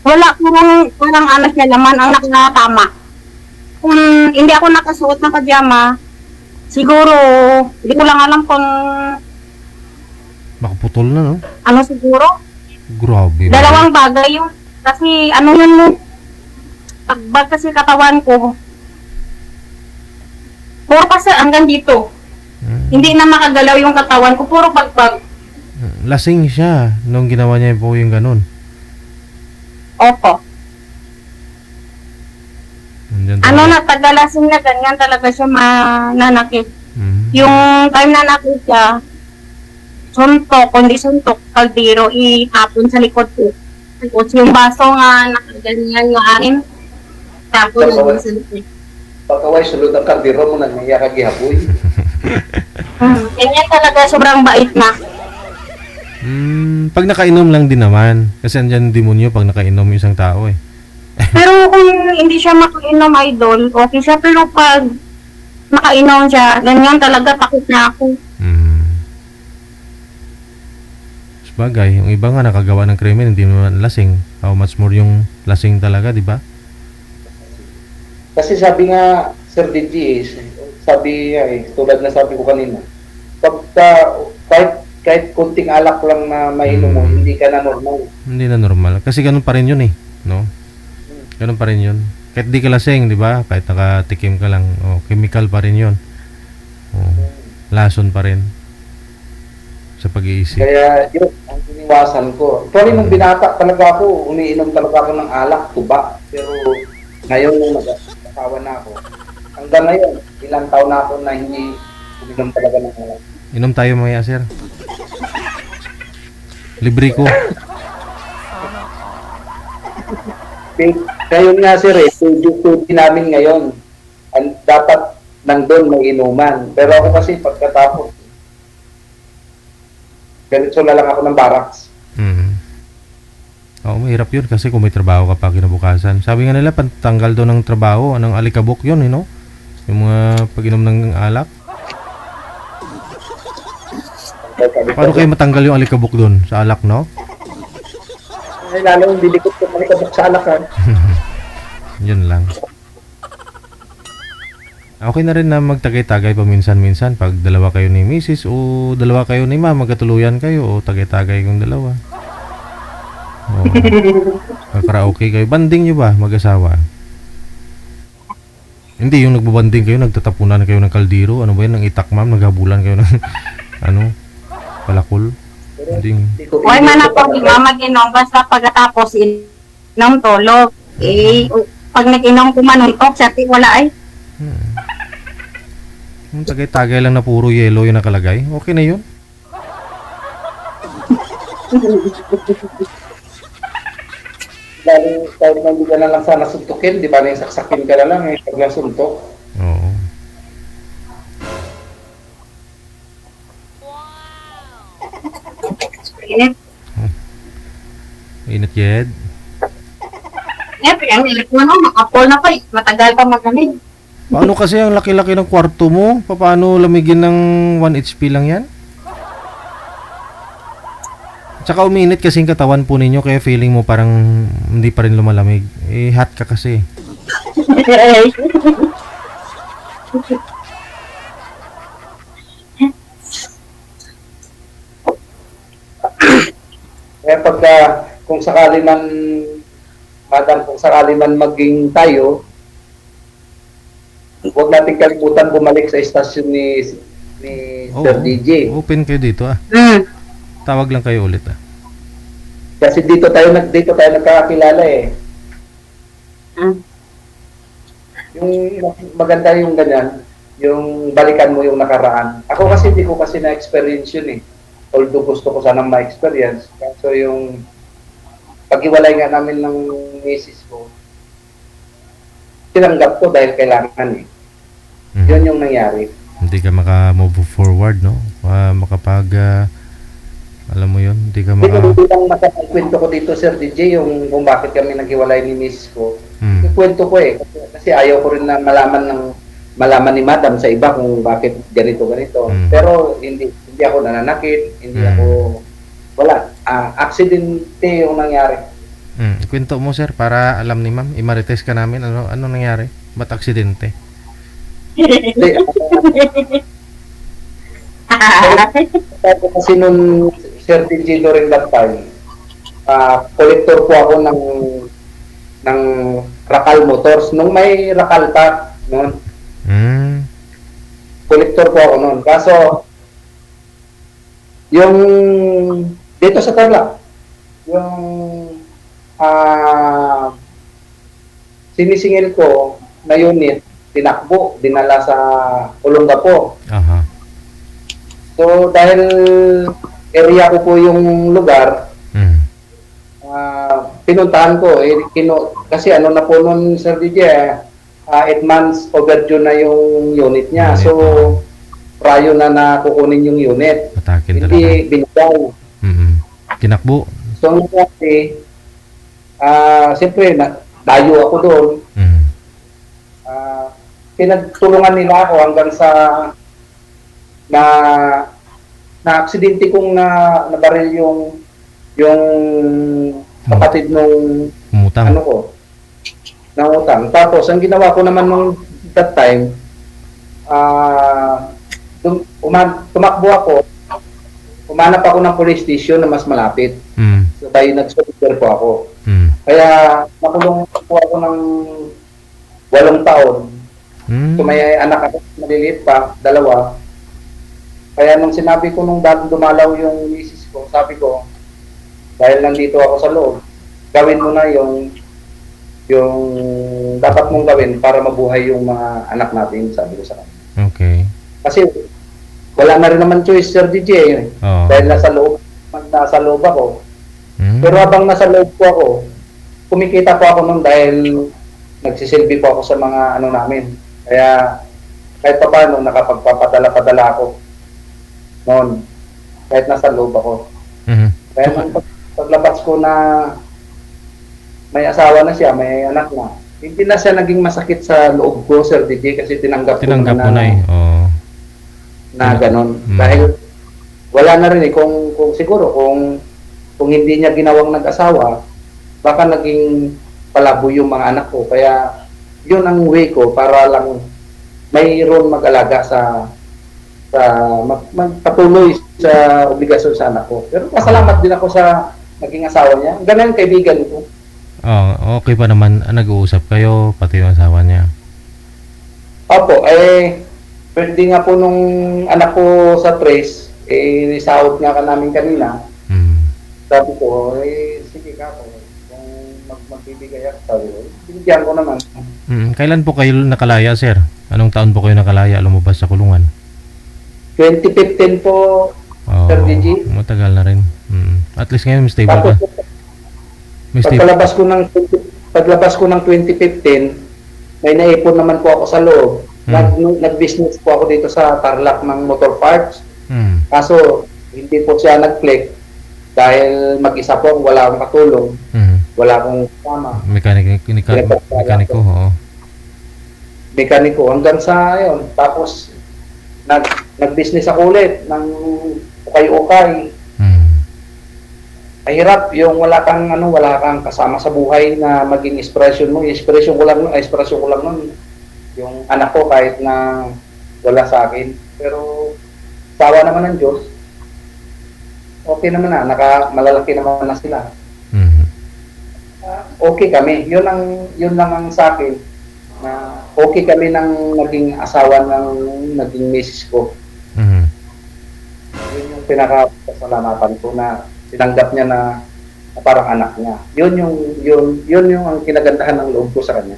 Wala parang anak niya laman ang nakatama. Kung hindi ako nakasuot ng pajama, siguro, hindi ko lang alam kung Makaputol na, no? ano siguro. Grabe. Dalawang bagay yun. Kasi ano yun mo, pagbag kasi katawan ko, puro kasi hanggang dito. Hindi na makagalaw yung katawan ko, puro bagbag. Lasing siya nung ginawa niya po yung ganun. Opo. Ano na, tagalasing na ganyan talaga siya mananakit. Yung time na nakit siya, suntok, kundi suntok, kaldero, itapon sa likod ko. Tapos yung baso nga, nakaganyan nga akin. Tapos na sa likod. Pagkaway, sulod ang kaldero mo, nangyaya ka gihaboy. Ganyan talaga, sobrang bait na. Pag nakainom lang din naman. Kasi andyan demonyo pag nakainom yung isang tao eh. Pero kung hindi siya makainom, Idol, okay siya. Pero pag nakainom siya, ganyan talaga, takot na ako. Sabagay, yung iba nga nakagawa ng krimen, hindi naman lasing. How much more yung lasing talaga, di ba? Kasi sabi nga, Sir DJ, sabi tulad na sabi ko kanina, pagka, kahit kunting alak lang na mainom mo, hindi ka na normal. Hindi na normal. Kasi ganun pa rin yun eh. No? Ganun pa rin yun. Kahit di ka lasing, di ba? Kahit nakatikim ka lang, chemical pa rin yun. Lason pa rin. Sa pag-iisip. Kaya yun, ang iniwasan ko. Actually, nung binata talaga ako, umiinom talaga ako ng alak, tuba. Pero ngayon, nung nag-asawa na ako, hanggang ngayon, ilang taon na ako na hindi uminom talaga ng alak. Inom tayo mga sir. Libre ko. Ngayon nga sir, duty namin ngayon. Dapat nandun may inuman. Pero ako kasi pagkatapos, ganito na lang ako ng barracks. Oo, mahirap yun kasi kung may trabaho ka pa kinabukasan. Sabi nga nila, pantanggal doon ng trabaho, anong alikabok yun, you know? Yung mga pag-inom ng alak. Paano kayo matanggal yung alikabok doon sa alak, no? Ay, lalo yung dilikot ko alikabok sa alak, ha? Yun lang. Okay na rin na magtagay-tagay paminsan-minsan pag dalawa kayo ni Mrs. o dalawa kayo ni Ma, magkatuluyan kayo o tagay-tagay kong dalawa. O, karaoke kayo. Banding nyo ba, mag-asawa? Hindi, yung nagbabanding kayo, nagtatapunan kayo ng kaldero. Ano ba yun, ng itak ma'am, naghabulan kayo ng ano, palakol. Huwag man ako di ba mag-inom basta pagkatapos inom tulog. Pag nag-inom kumanuntok, siya wala ay. Yung tagay-tagay lang na puro yellow yung nakalagay, okay na yun. Dahil kahit hindi ka na lang sana suntukin, di ba na yung saksakin ka na lang pag nasuntok. Oo. Jed? Ang hilik mo no, makapol na pa eh. Matagal pa magaling. Paano kasi ang laki-laki ng kwarto mo? Paano lamigin ng 1 HP lang yan? Tsaka uminit kasing katawan po ninyo kaya feeling mo parang hindi pa rin lumalamig. Eh, hot ka kasi. Kaya pagka, kung sakali man, madam, kung sakali man maging tayo, huwag natin kalimutan bumalik sa istasyon ni Sir DJ. Open kayo dito ah. Tawag lang kayo ulit ah. Kasi dito tayo nagkakakilala eh. Yung maganda yung ganyan, yung balikan mo yung nakaraan. Ako kasi hindi ko kasi na-experience yun eh. Although gusto ko sanang ma-experience. So yung pag-iwalay nga namin ng misis ko, tinanggap ko dahil kailangan eh. Yun yung nangyari. Hindi ka maka-move forward, no? Alam mo yun, hindi ka maka... Hindi lang makakwento ko dito, Sir DJ, yung kung bakit kami naghiwalay ni misis ko. Ikwento ko eh. Kasi ayaw ko rin na malaman ni Madam sa iba kung bakit ganito. Pero hindi ako nananakit, hindi ako... Wala. Aksidente yung nangyari. Kwento mo, sir, para alam ni ma'am. I-marites ka namin. Ano nangyari? Ba't aksidente? Kasi nung Sir DJ during that time, collector po ako ng Rakal Motors. Nung may Rakal pa, noon. Collector po ako noon. Kaso, yung dito sa Tarlac, yung sinisingil ko na unit, tinakbo, dinala sa Olongapo. So, dahil area ko po yung lugar, pinuntahan ko. Kasi ano na po nun, Sir DJ, 8 months overdue na yung unit niya. So, prayo na kukunin yung unit. Atakin hindi binigay. Tinakbo. So, ang nangyari, siyempre, dayo ako doon. Pinagtulungan nila ako hanggang sa na aksidente kong nabaril yung kapatid nung nangutang. Tapos, ang ginawa ko naman nung that time, tumakbo ako, umanap ako ng police station na mas malapit. So, tayo nag-surrender po ako. Kaya, nakulong po ako ng 8 taon. So, may anak ako, maliliit pa, 2. Kaya nung sinabi ko nung bago dumalaw yung misis ko, sabi ko, dahil nandito ako sa loob, gawin mo na yung dapat mong gawin para mabuhay yung mga anak natin, sabi ko sa kanya. Okay. Kasi wala na rin naman choice, Sir DJ. Dahil nasa loob ako. Pero habang nasa loob po ako, kumikita po ako nun dahil nagsisilbi po ako sa mga namin. Kaya kahit pa paano, nakapagpapadala-padala ako noon. Kahit nasa loob ako. Kaya paglabas ko na may asawa na siya, may anak na, hindi na siya naging masakit sa loob ko, Sir DJ, kasi tinanggap ko na eh. Na ganon. Dahil wala na rin eh. Kung siguro, kung hindi niya ginawang nag-asawa, baka naging palabo yung mga anak ko. Kaya yun ang way ko para lang mayroon mag-alaga magpatuloy sa obligasyon sa anak ko. Pero pasalamat din ako sa naging asawa niya. Ganun kaibigan ko. Okay pa naman. Nag-uusap kayo, pati yung asawa niya? Opo, pwede nga po nung anak ko sa Trace, sahod nga ka namin kanina. Sabi ko, sige ka po. Kung magbibigay ako, sabi ko, binigyan ko naman. Kailan po kayo nakalaya, sir? Anong taon po kayo nakalaya, lumabas sa kulungan? 2015 po, Sir DJ. Matagal na rin. At least ngayon, may stable ka. Paglabas ko ng 2015, may naipon naman po ako sa loob. Nag-business po ako dito sa Tarlac ng motor parts. Kaso, hindi po siya nag-click. dahil mag-isa po, wala akong katulong, wala akong kasama. Mekaniko, oo. Mekaniko hanggang sa yun. Tapos nag-business ako ulit ng ukay-ukay. Mahirap yung wala kang kasama sa buhay na maging inspiration mo. Inspiration ko lang nun. Yung anak ko kahit na wala sa akin. Pero sawa naman ng Diyos. Okay naman na, malalaki naman na sila. Okay kami. Yun lang ang sa akin. Na okay kami ng naging asawa ng naging misis ko. Yun yung pinaka-pasalamatan ko na tinanggap niya na parang anak niya. Yun yung ang kinagandahan ng loob ko sa kanya.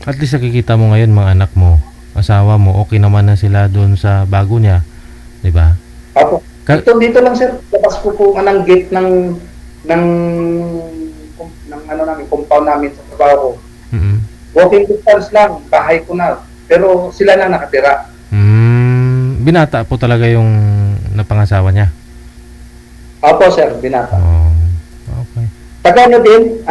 At least nakikita mo ngayon mga anak mo, asawa mo, okay naman na sila doon sa bago niya, 'di ba? Opo. Dito lang sir, labas ko po ng gate ng namin, compound namin sa trabaho ko. Walking distance lang, bahay ko na. Pero sila na nakatira. Binata po talaga yung napangasawa niya? Opo sir, binata. Okay. Taga din,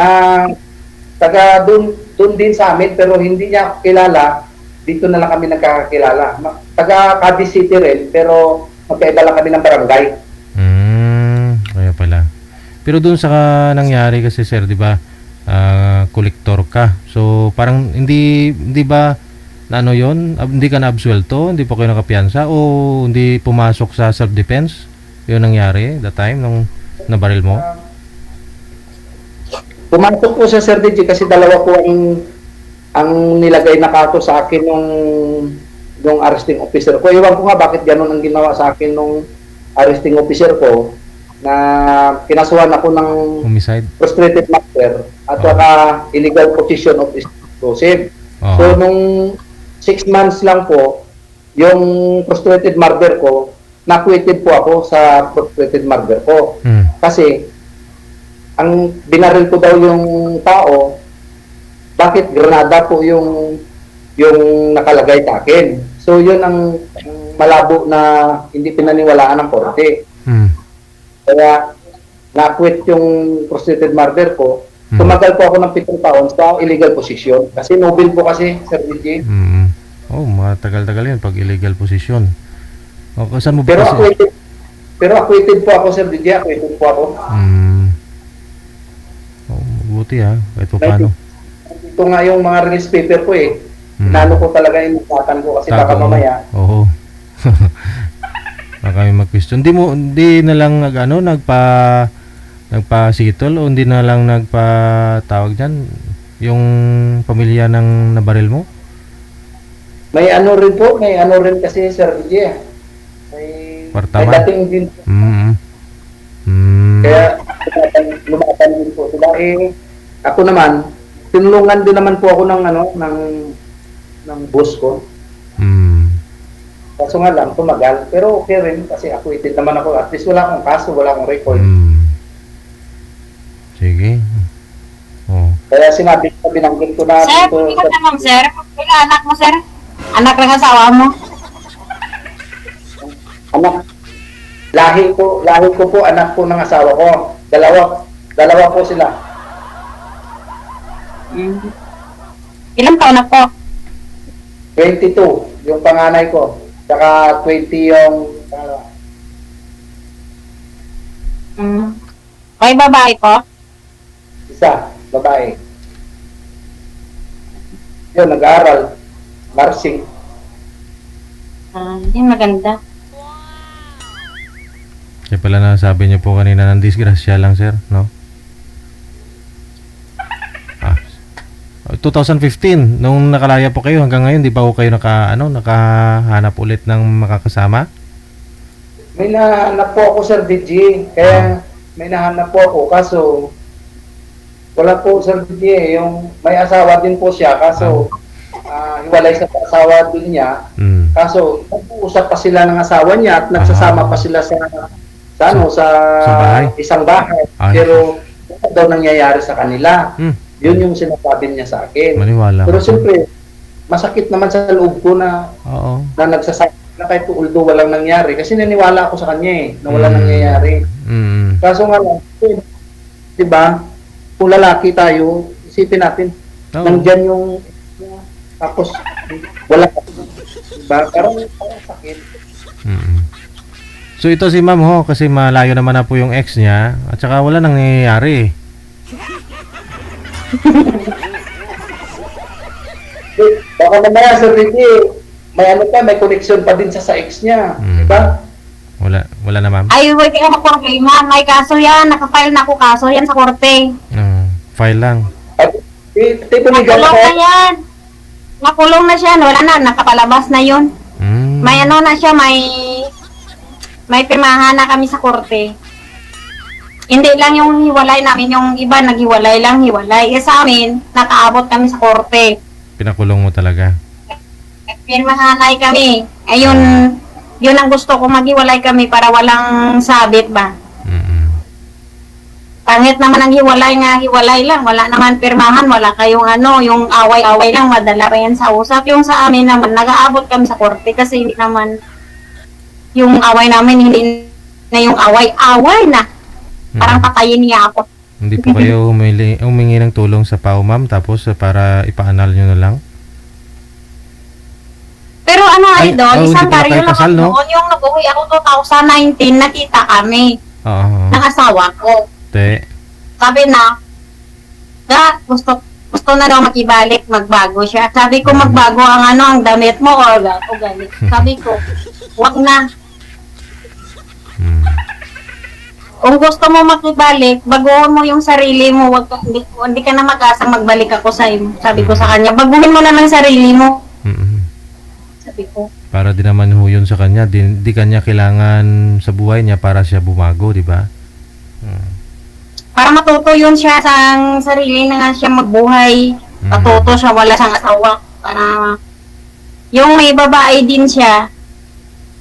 taga doon din sa amin, pero hindi niya ako kilala. Dito na lang kami nagkakakilala. Taga Cadiz City rin, pero magkaiba lang kami ng barangay. Kaya pala. Pero doon sa nangyari kasi sir, di ba, kolektor ka. So parang hindi ba na ano yun? Hindi ka na-absuelto? Hindi pa kayo nakapiyansa? O hindi pumasok sa self-defense? Yun nangyari that time nung nabaril mo? Pumasok po sa Sir DJ kasi dalawa po ang nilagay na kaso sa akin nung arresting officer ko. Iwan ko nga bakit gano'n ang ginawa sa akin nung arresting officer ko na kinasuhan ako ng homicide, frustrated murder at saka illegal possession of explosive. So nung 6 months lang po yung frustrated murder ko, na-acquitted po ako sa frustrated murder ko. Kasi ang binaril ko daw yung tao, bakit granada po yung nakalagay sa akin. So yun ang malabo na hindi pinaniwalaan ng korte. Kaya na-acquit yung frustrated murder ko. Tumagal po ako ng 7 taon sa illegal possession. Kasi mobile po kasi, Sir DJ. Matagal-tagal yun pag illegal possession. Saan mo ba Pero kasi? acquitted po ako, Sir DJ. Acquitted po ako. Buti ha. Kahit pa paano. Ito nga yung mga release paper ko eh. Nano ko talaga yung ingatan ko kasi baka mamaya. Oo. Baka may mag-question. Hindi na lang nagpa-sitol o hindi na lang nagpa-tawag dyan yung pamilya ng nabaril mo? May ano rin kasi Sir DJ. May dating din. Kaya lumatan din po sila. Ako naman, tinulungan din naman po ako ng boss ko. Kaso nga lang, tumagal. Pero okay rin kasi acquitted naman ako. At least wala akong kaso, wala akong record. Sige. Kaya sinabi ko, binanggit ko na Sir, hindi ko naman, sir. Kailan anak mo, sir? Anak ng asawa mo? Anak. Lahi ko po, anak po ng asawa ko. Dalawa po sila. Ilang taon na po? 22, yung panganay ko. Saka 20 yung pangalawa. Okay, babae ko? Isa, babae. Yun, nag-aaral. Nursing. Yun, maganda. Kaya pala nasabi niyo po kanina ng disgrasya lang sir, no? 2015, nung nakalaya po kayo hanggang ngayon, di ba po kayo nakahanap ulit ng makakasama? May nahanap po ako, Sir DJ. Kaya may nahanap po ako. Kaso, wala po, Sir DJ. Yung may asawa din po siya. Kaso, hiwalay sa asawa din niya. Kaso, nag-uusap pa sila ng asawa niya at nagsasama pa sila sa bahay? Isang bahay. Pero, ano daw nangyayari sa kanila? Yun yung sinasabi niya sa akin. Maniwala. Pero siyempre, masakit naman sa loob ko na na nagsasabi na kahit although walang nangyari. Kasi naniwala ako sa kanya na walang nangyayari. Mm. Kaso nga lang, di ba? Kung lalaki tayo, isipin natin, Oo. nandyan yung tapos wala ka. Diba? Parang sakit. Mm. So ito si ma'am ho, kasi malayo naman na po yung ex niya at saka wala nang nangyayari. Baka mamaya Sir Ricky, may ano pa, may connection pa din sa ex niya. Diba? Wala na ma'am. Ay, wait, ako problema. May kaso yan. Nakafile na ako kaso yan sa korte. File lang. At tipo ni Nakulong na yan. Nakulong na siya. Wala na. Nakapalabas na yun. May ano na siya. May pirmahan na kami sa korte. Hindi lang yung hiwalay namin. Yung iba naghiwalay lang. Hiwalay. Sa amin, nakaabot kami sa korte. Pinakulong mo talaga. Pirmahanay kami. Ayun, yun ang gusto ko, maghiwalay kami para walang sabit ba. Pangit naman ang hiwalay nga, hiwalay lang. Wala naman pirmahan, wala kayong ano, yung away-away lang, madala pa yan sa usap. Yung sa amin naman, nag-aabot kami sa korte kasi hindi naman, yung away namin, hindi na yung away-away na. Parang patayin niya ako. Hindi po kayo humingi ng tulong sa PAO ma'am tapos para ipaanal nyo na lang? Pero ano idol, isang hindi pa baryo kayo lang kasal, no? noon, yung nag-uwi ako 2019, nakita kami Oo. ng asawa ko. Te. Sabi na, gusto na daw makibalik, magbago siya. Sabi ko, magbago ang ano, ang damit mo o galit. Sabi ko, wag na. Kung gusto mo makibalik, baguhin mo yung sarili mo, hindi ka na mag-asang magbalik ako sa iyo. Sabi ko sa kanya, baguhin mo na lang sarili mo. Sabi ko. Para din naman ho yun sa kanya, di kanya kailangan sa buhay niya para siya bumago, di ba? Para matuto yun siya sa sarili na nga siya magbuhay. Matuto siya, wala siyang asawa. Para yung may babae din siya,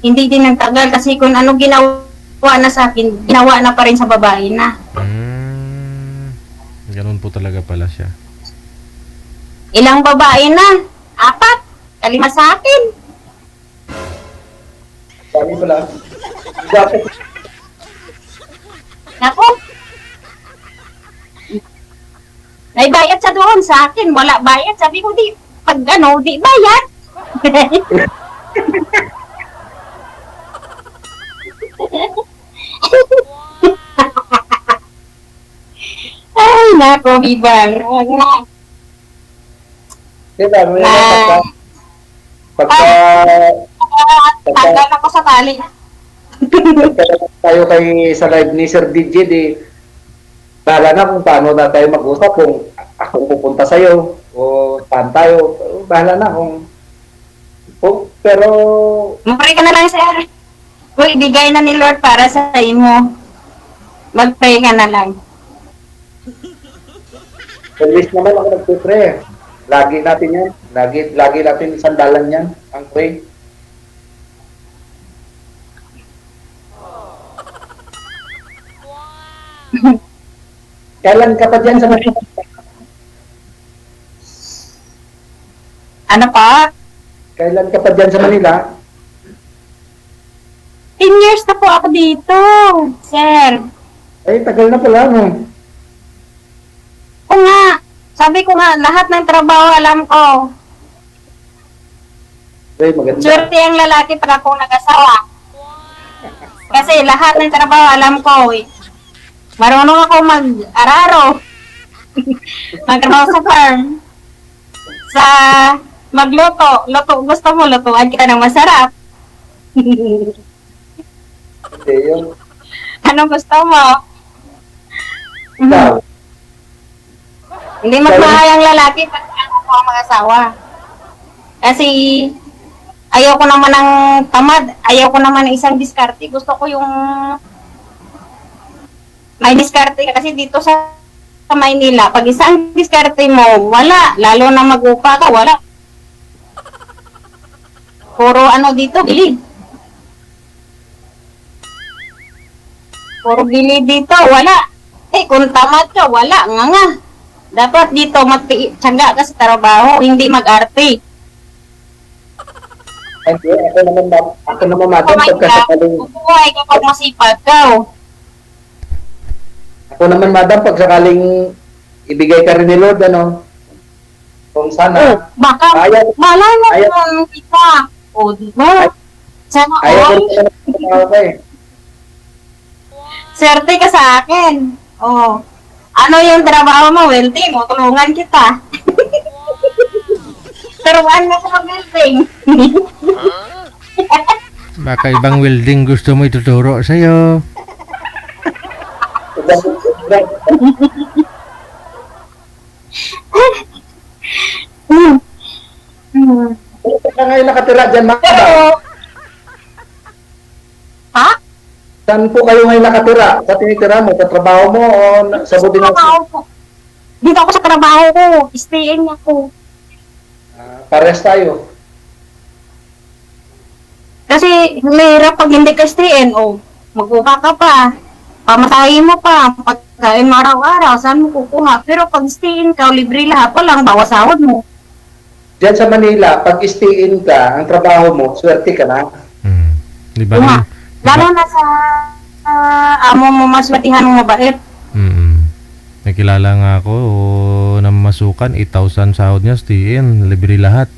hindi din nagtagal kasi kung ano ginawa na sa akin, ginawa na pa rin sa babae na. Ganun po talaga pala siya. Ilang babae na? 4? 5 sa akin. Sabi pala, Nako. May bayad sa doon sa akin. Wala bayad. Sabi ko, di bayad. Ay, nako, Bibang. Huwag na. diba, pagka Tanggal ako sa tali. tayo kay sa live ni Sir DJ, di bahala na kung paano na tayo mag-usap, kung ako pupunta sa'yo o saan tayo, bahala na pero Mag-pray ka na lang, sir. Uy, bigay na ni Lord para sa imo. Mag-pray ka na lang. at least naman ako nagpipray. Lagi natin yan. Lagi natin sandalan yan, ang pray. Kailan ka pa dyan sa Manila? Ano pa? Kailan ka pa dyan sa Manila? 10 years na po ako dito, sir. Ay, tagal na pala, no? O nga, sabi ko nga, lahat ng trabaho alam ko. Ay, maganda. Swerte ang lalaki para kung nag-asawa. Kasi lahat ng trabaho alam ko. Marunong ako mag-araro. Magtrabaho sa farm. Sa magluto. Gusto mo lutuan kita ng masarap. Hindi, yun. Ano gusto mo? Ikaw. Hindi magmahal ang lalaki pag ano ko ang mag-asawa. Kasi ayaw ko naman ng tamad. Ayaw ko naman ng isang diskarte. Gusto ko yung may diskarte ka. Kasi dito sa Maynila, pag isang diskarte mo, wala. Lalo na mag-upa ka, wala. Puro ano dito, bilid. Puro bilid dito, wala. Kung tamad ka, wala. Nga. Dapat dito magtiyaga ka sa trabaho, hindi mag-arte. Hindi, ako naman madam, pagkasakaling, Bubuhay ka pag masipag ka. Ako naman, madam, pag sakaling ibigay ka rin ni Lord, ano, kung sana, Baka, Ayaw- malay mo ayaw- kung kita. O, di ba? Sana ayaw ko all. rin naman okay. Swerte ka sa akin. Oh. Ano yung trabaho mo? Welding. O, tulungan kita. Turuan mo ko mag-welding. Baka ibang welding gusto mo ituturo sa'yo. Saan ka ngayon nakatira dyan, madam? Pero, ha? Saan po kayo ngayon nakatira? Sa tinitira mo, sa trabaho mo, o sa buding ng... Trabaho ko. Dito ako sa trabaho ko. Stayin ako. Pares tayo. Kasi mahirap pag hindi ka stayin. O, magbuka ka pa. Pamatayin mo pa. Pagkain mo araw-araw, saan mo kukuha? Pero pag stayin ka, libre lahat pa lang, bawas sahod mo. Diyan sa Manila, pag stay-in ka, ang trabaho mo, swerte ka na. Di ba? Diba? Lalo na sa amo mo mas matihan mo mabait. Nakilala nga ako na masukan 8,000 sahod niya, stay-in, libre lahat.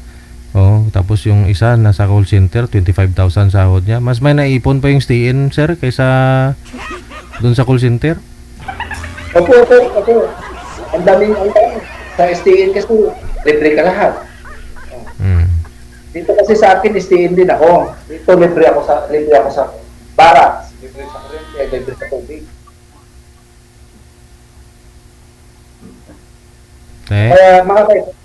Tapos yung isa nasa call center, 25,000 sahod niya. Mas may naipon pa yung stay-in, sir, kaysa doon sa call center. Opo. Ang daming sa stay-in kasi, libre ka lahat. Dito kasi sa akin, stay-in din ako. Dito, libre ako sa barracks, libre sa kuryente, libre sa tubig. Kaya, mga kaibigan,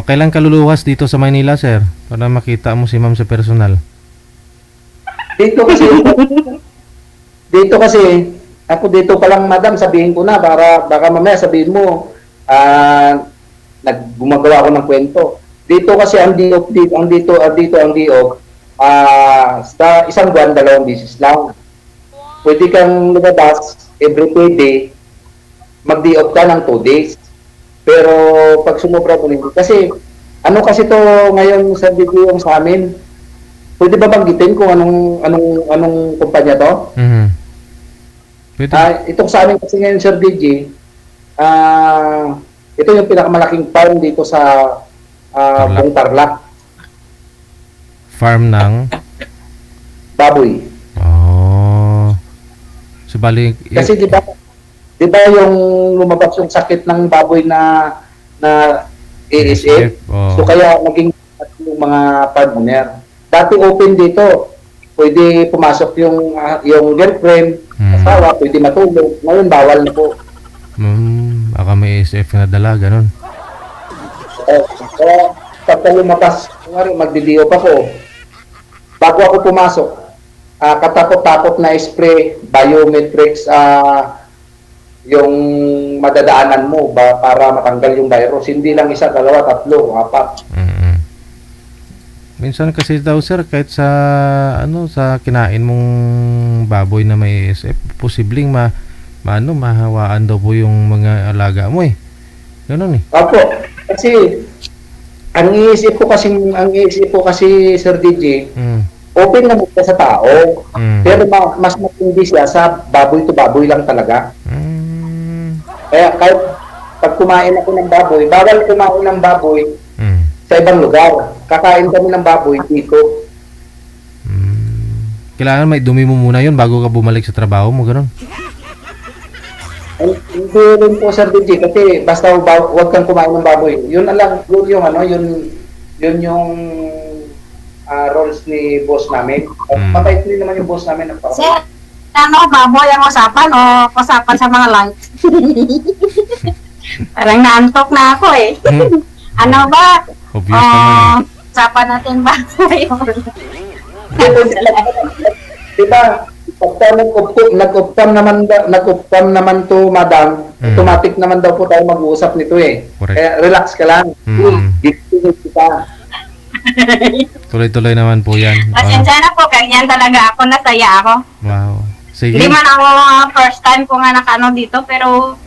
Kailan ka luluwas dito sa Manila, sir? Para makita mo si ma'am sa personal. dito kasi, ako dito pa lang, madam, sabihin ko na, para baka mamaya sabihin mo, naggumagawa ako ng kwento. Dito kasi ang DOP, ang DOP, sa isang buwan, 2 beses lang. Pwede kang lumabas every pwede, mag-DOP ka ng 2 days. Pero pag sumobra mo nito, kasi ano kasi to ngayon sa video yung sa amin, pwede ba banggitin kung anong kumpanya to? Pwede. Itong sa amin kasi ngayon, Sir DJ, ito yung pinakamalaking farm dito sa buong Tarlac. Farm ng Baboy. So bali Kasi di ba yung lumabas yung sakit ng baboy na ASF? So kaya naging yung mga farm owner. Dati open dito. Pwede pumasok yung girlfriend, asawa, pwede matulog. Ngayon bawal na po. Baka may ASF na dala, ganun. Kaya pagka lumabas, magdidiop ako. Bago ako pumasok, katakot-takot na spray, biometrics, yung madadaanan mo para matanggal yung virus. Hindi lang 1, 2, 3, 4. Minsan kasi daw, sir, kahit sa sa kinain mong baboy na may ASF, posibleng mahawaan daw po yung mga alaga mo eh. Ganun eh. Opo. Kasi ang iisip ko kasi Sir DJ, open naman siya sa tao. Pero mas matindi siya sa baboy to baboy lang talaga. Kaya kahit pag kumain ako ng baboy, bawal kumain ng baboy sa ibang lugar. Kakain kami ng baboy dito. Kailangan may dumi mo muna yun bago ka bumalik sa trabaho mo, ganun. Hindi rin po, Sir DJ, kasi basta huwag kang kumain ng baboy. Yun yung roles ni boss namin. Mabait din naman yung boss namin. Sir, baboy ang usapan o usapan sa mga lights? Parang naantok na ako eh. Ano ba? Obvious naman. Usapan natin baboy. Diba, pagka nag-upcam naman to, madam, automatic naman daw po tayo mag-uusap nito eh. Correct. Kaya relax ka lang. Dito kita. Tuloy-tuloy naman po yan. Pasensya na po, ganyan talaga ako, nasaya ako. Wow. Sige. Hindi man ako first time ko nga nakano dito, pero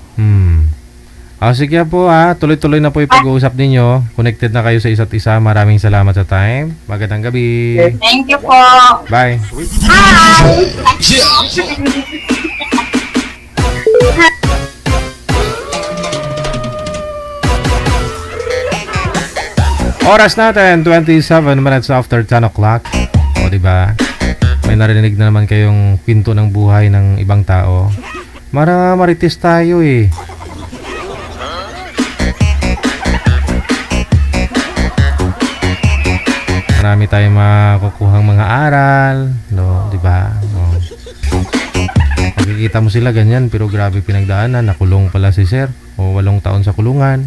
sige po tuloy-tuloy na po yung pag-uusap ninyo. Connected na kayo sa isa't isa. Maraming salamat sa time. Magandang gabi. thank you po. Bye. Hi! Oras natin, 27 minutes after 10 o'clock. O, diba? May narinig na naman kayong kwento ng buhay ng ibang tao. Marites tayo eh. Marami tayong makukuhang mga aral, no, 'di ba? No. Makikita mo sila ganyan pero grabe pinagdaanan, nakulong pala si sir o 8 taon sa kulungan.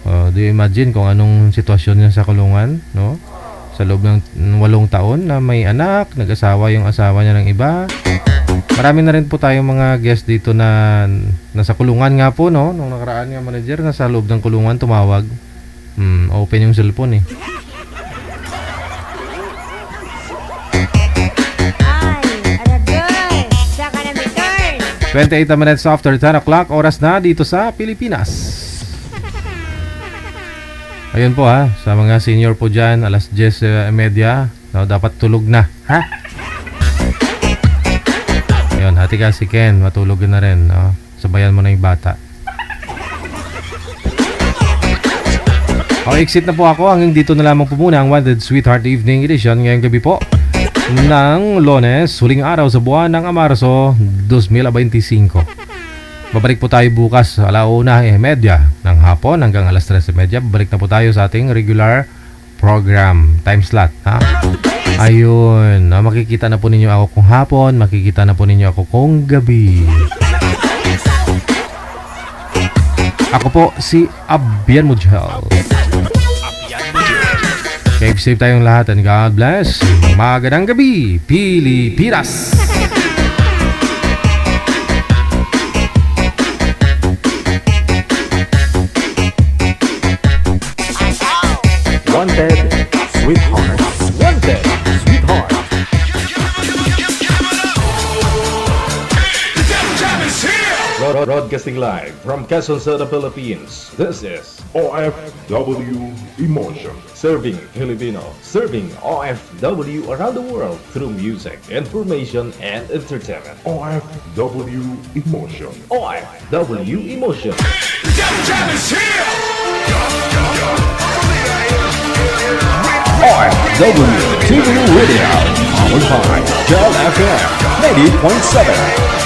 Do you imagine kung anong sitwasyon niya sa kulungan, no? Sa loob ng 8 taon na may anak, nag-asawa yung asawa niya ng iba. Marami na rin po tayong mga guest dito na nasa kulungan nga po, no? Nung nakaraan nga manager nasa loob ng kulungan tumawag. Open yung cellphone eh. Ay, aragoy. Saka na may turn. 28 minutes after 10 o'clock, oras na dito sa Pilipinas. Ayun po ha, sa mga senior po dyan, alas 10:30, no, dapat tulog na, ha? Ayun, hati ka si Ken, matulog na rin, no? Sabayan mo na yung bata. Exit na po ako, hanggang dito na lamang po muna ang Wanted Sweetheart Evening Edition ngayong gabi po ng Lunes, huling araw sa buwan ng Marso 2025. Babalik po tayo bukas 1:30 ng hapon hanggang alas 3:30. Babalik na po tayo sa ating regular program, time slot, ha? Ayun, makikita na po ninyo ako kung hapon, makikita na po ninyo ako kung gabi. Ako po si Abian Mujel. Keep safe tayong lahat and God bless. Magandang gabi, Pilipinas! Wanted Sweetheart. Wanted Sweetheart. Broadcasting live from Quezon City, Philippines. This is OFW Emotion. Serving Filipino, serving OFW around the world through music, information, and entertainment. OFW Emotion. OFW Emotion. OFW TV Radio, powered by Shell FM 90.7.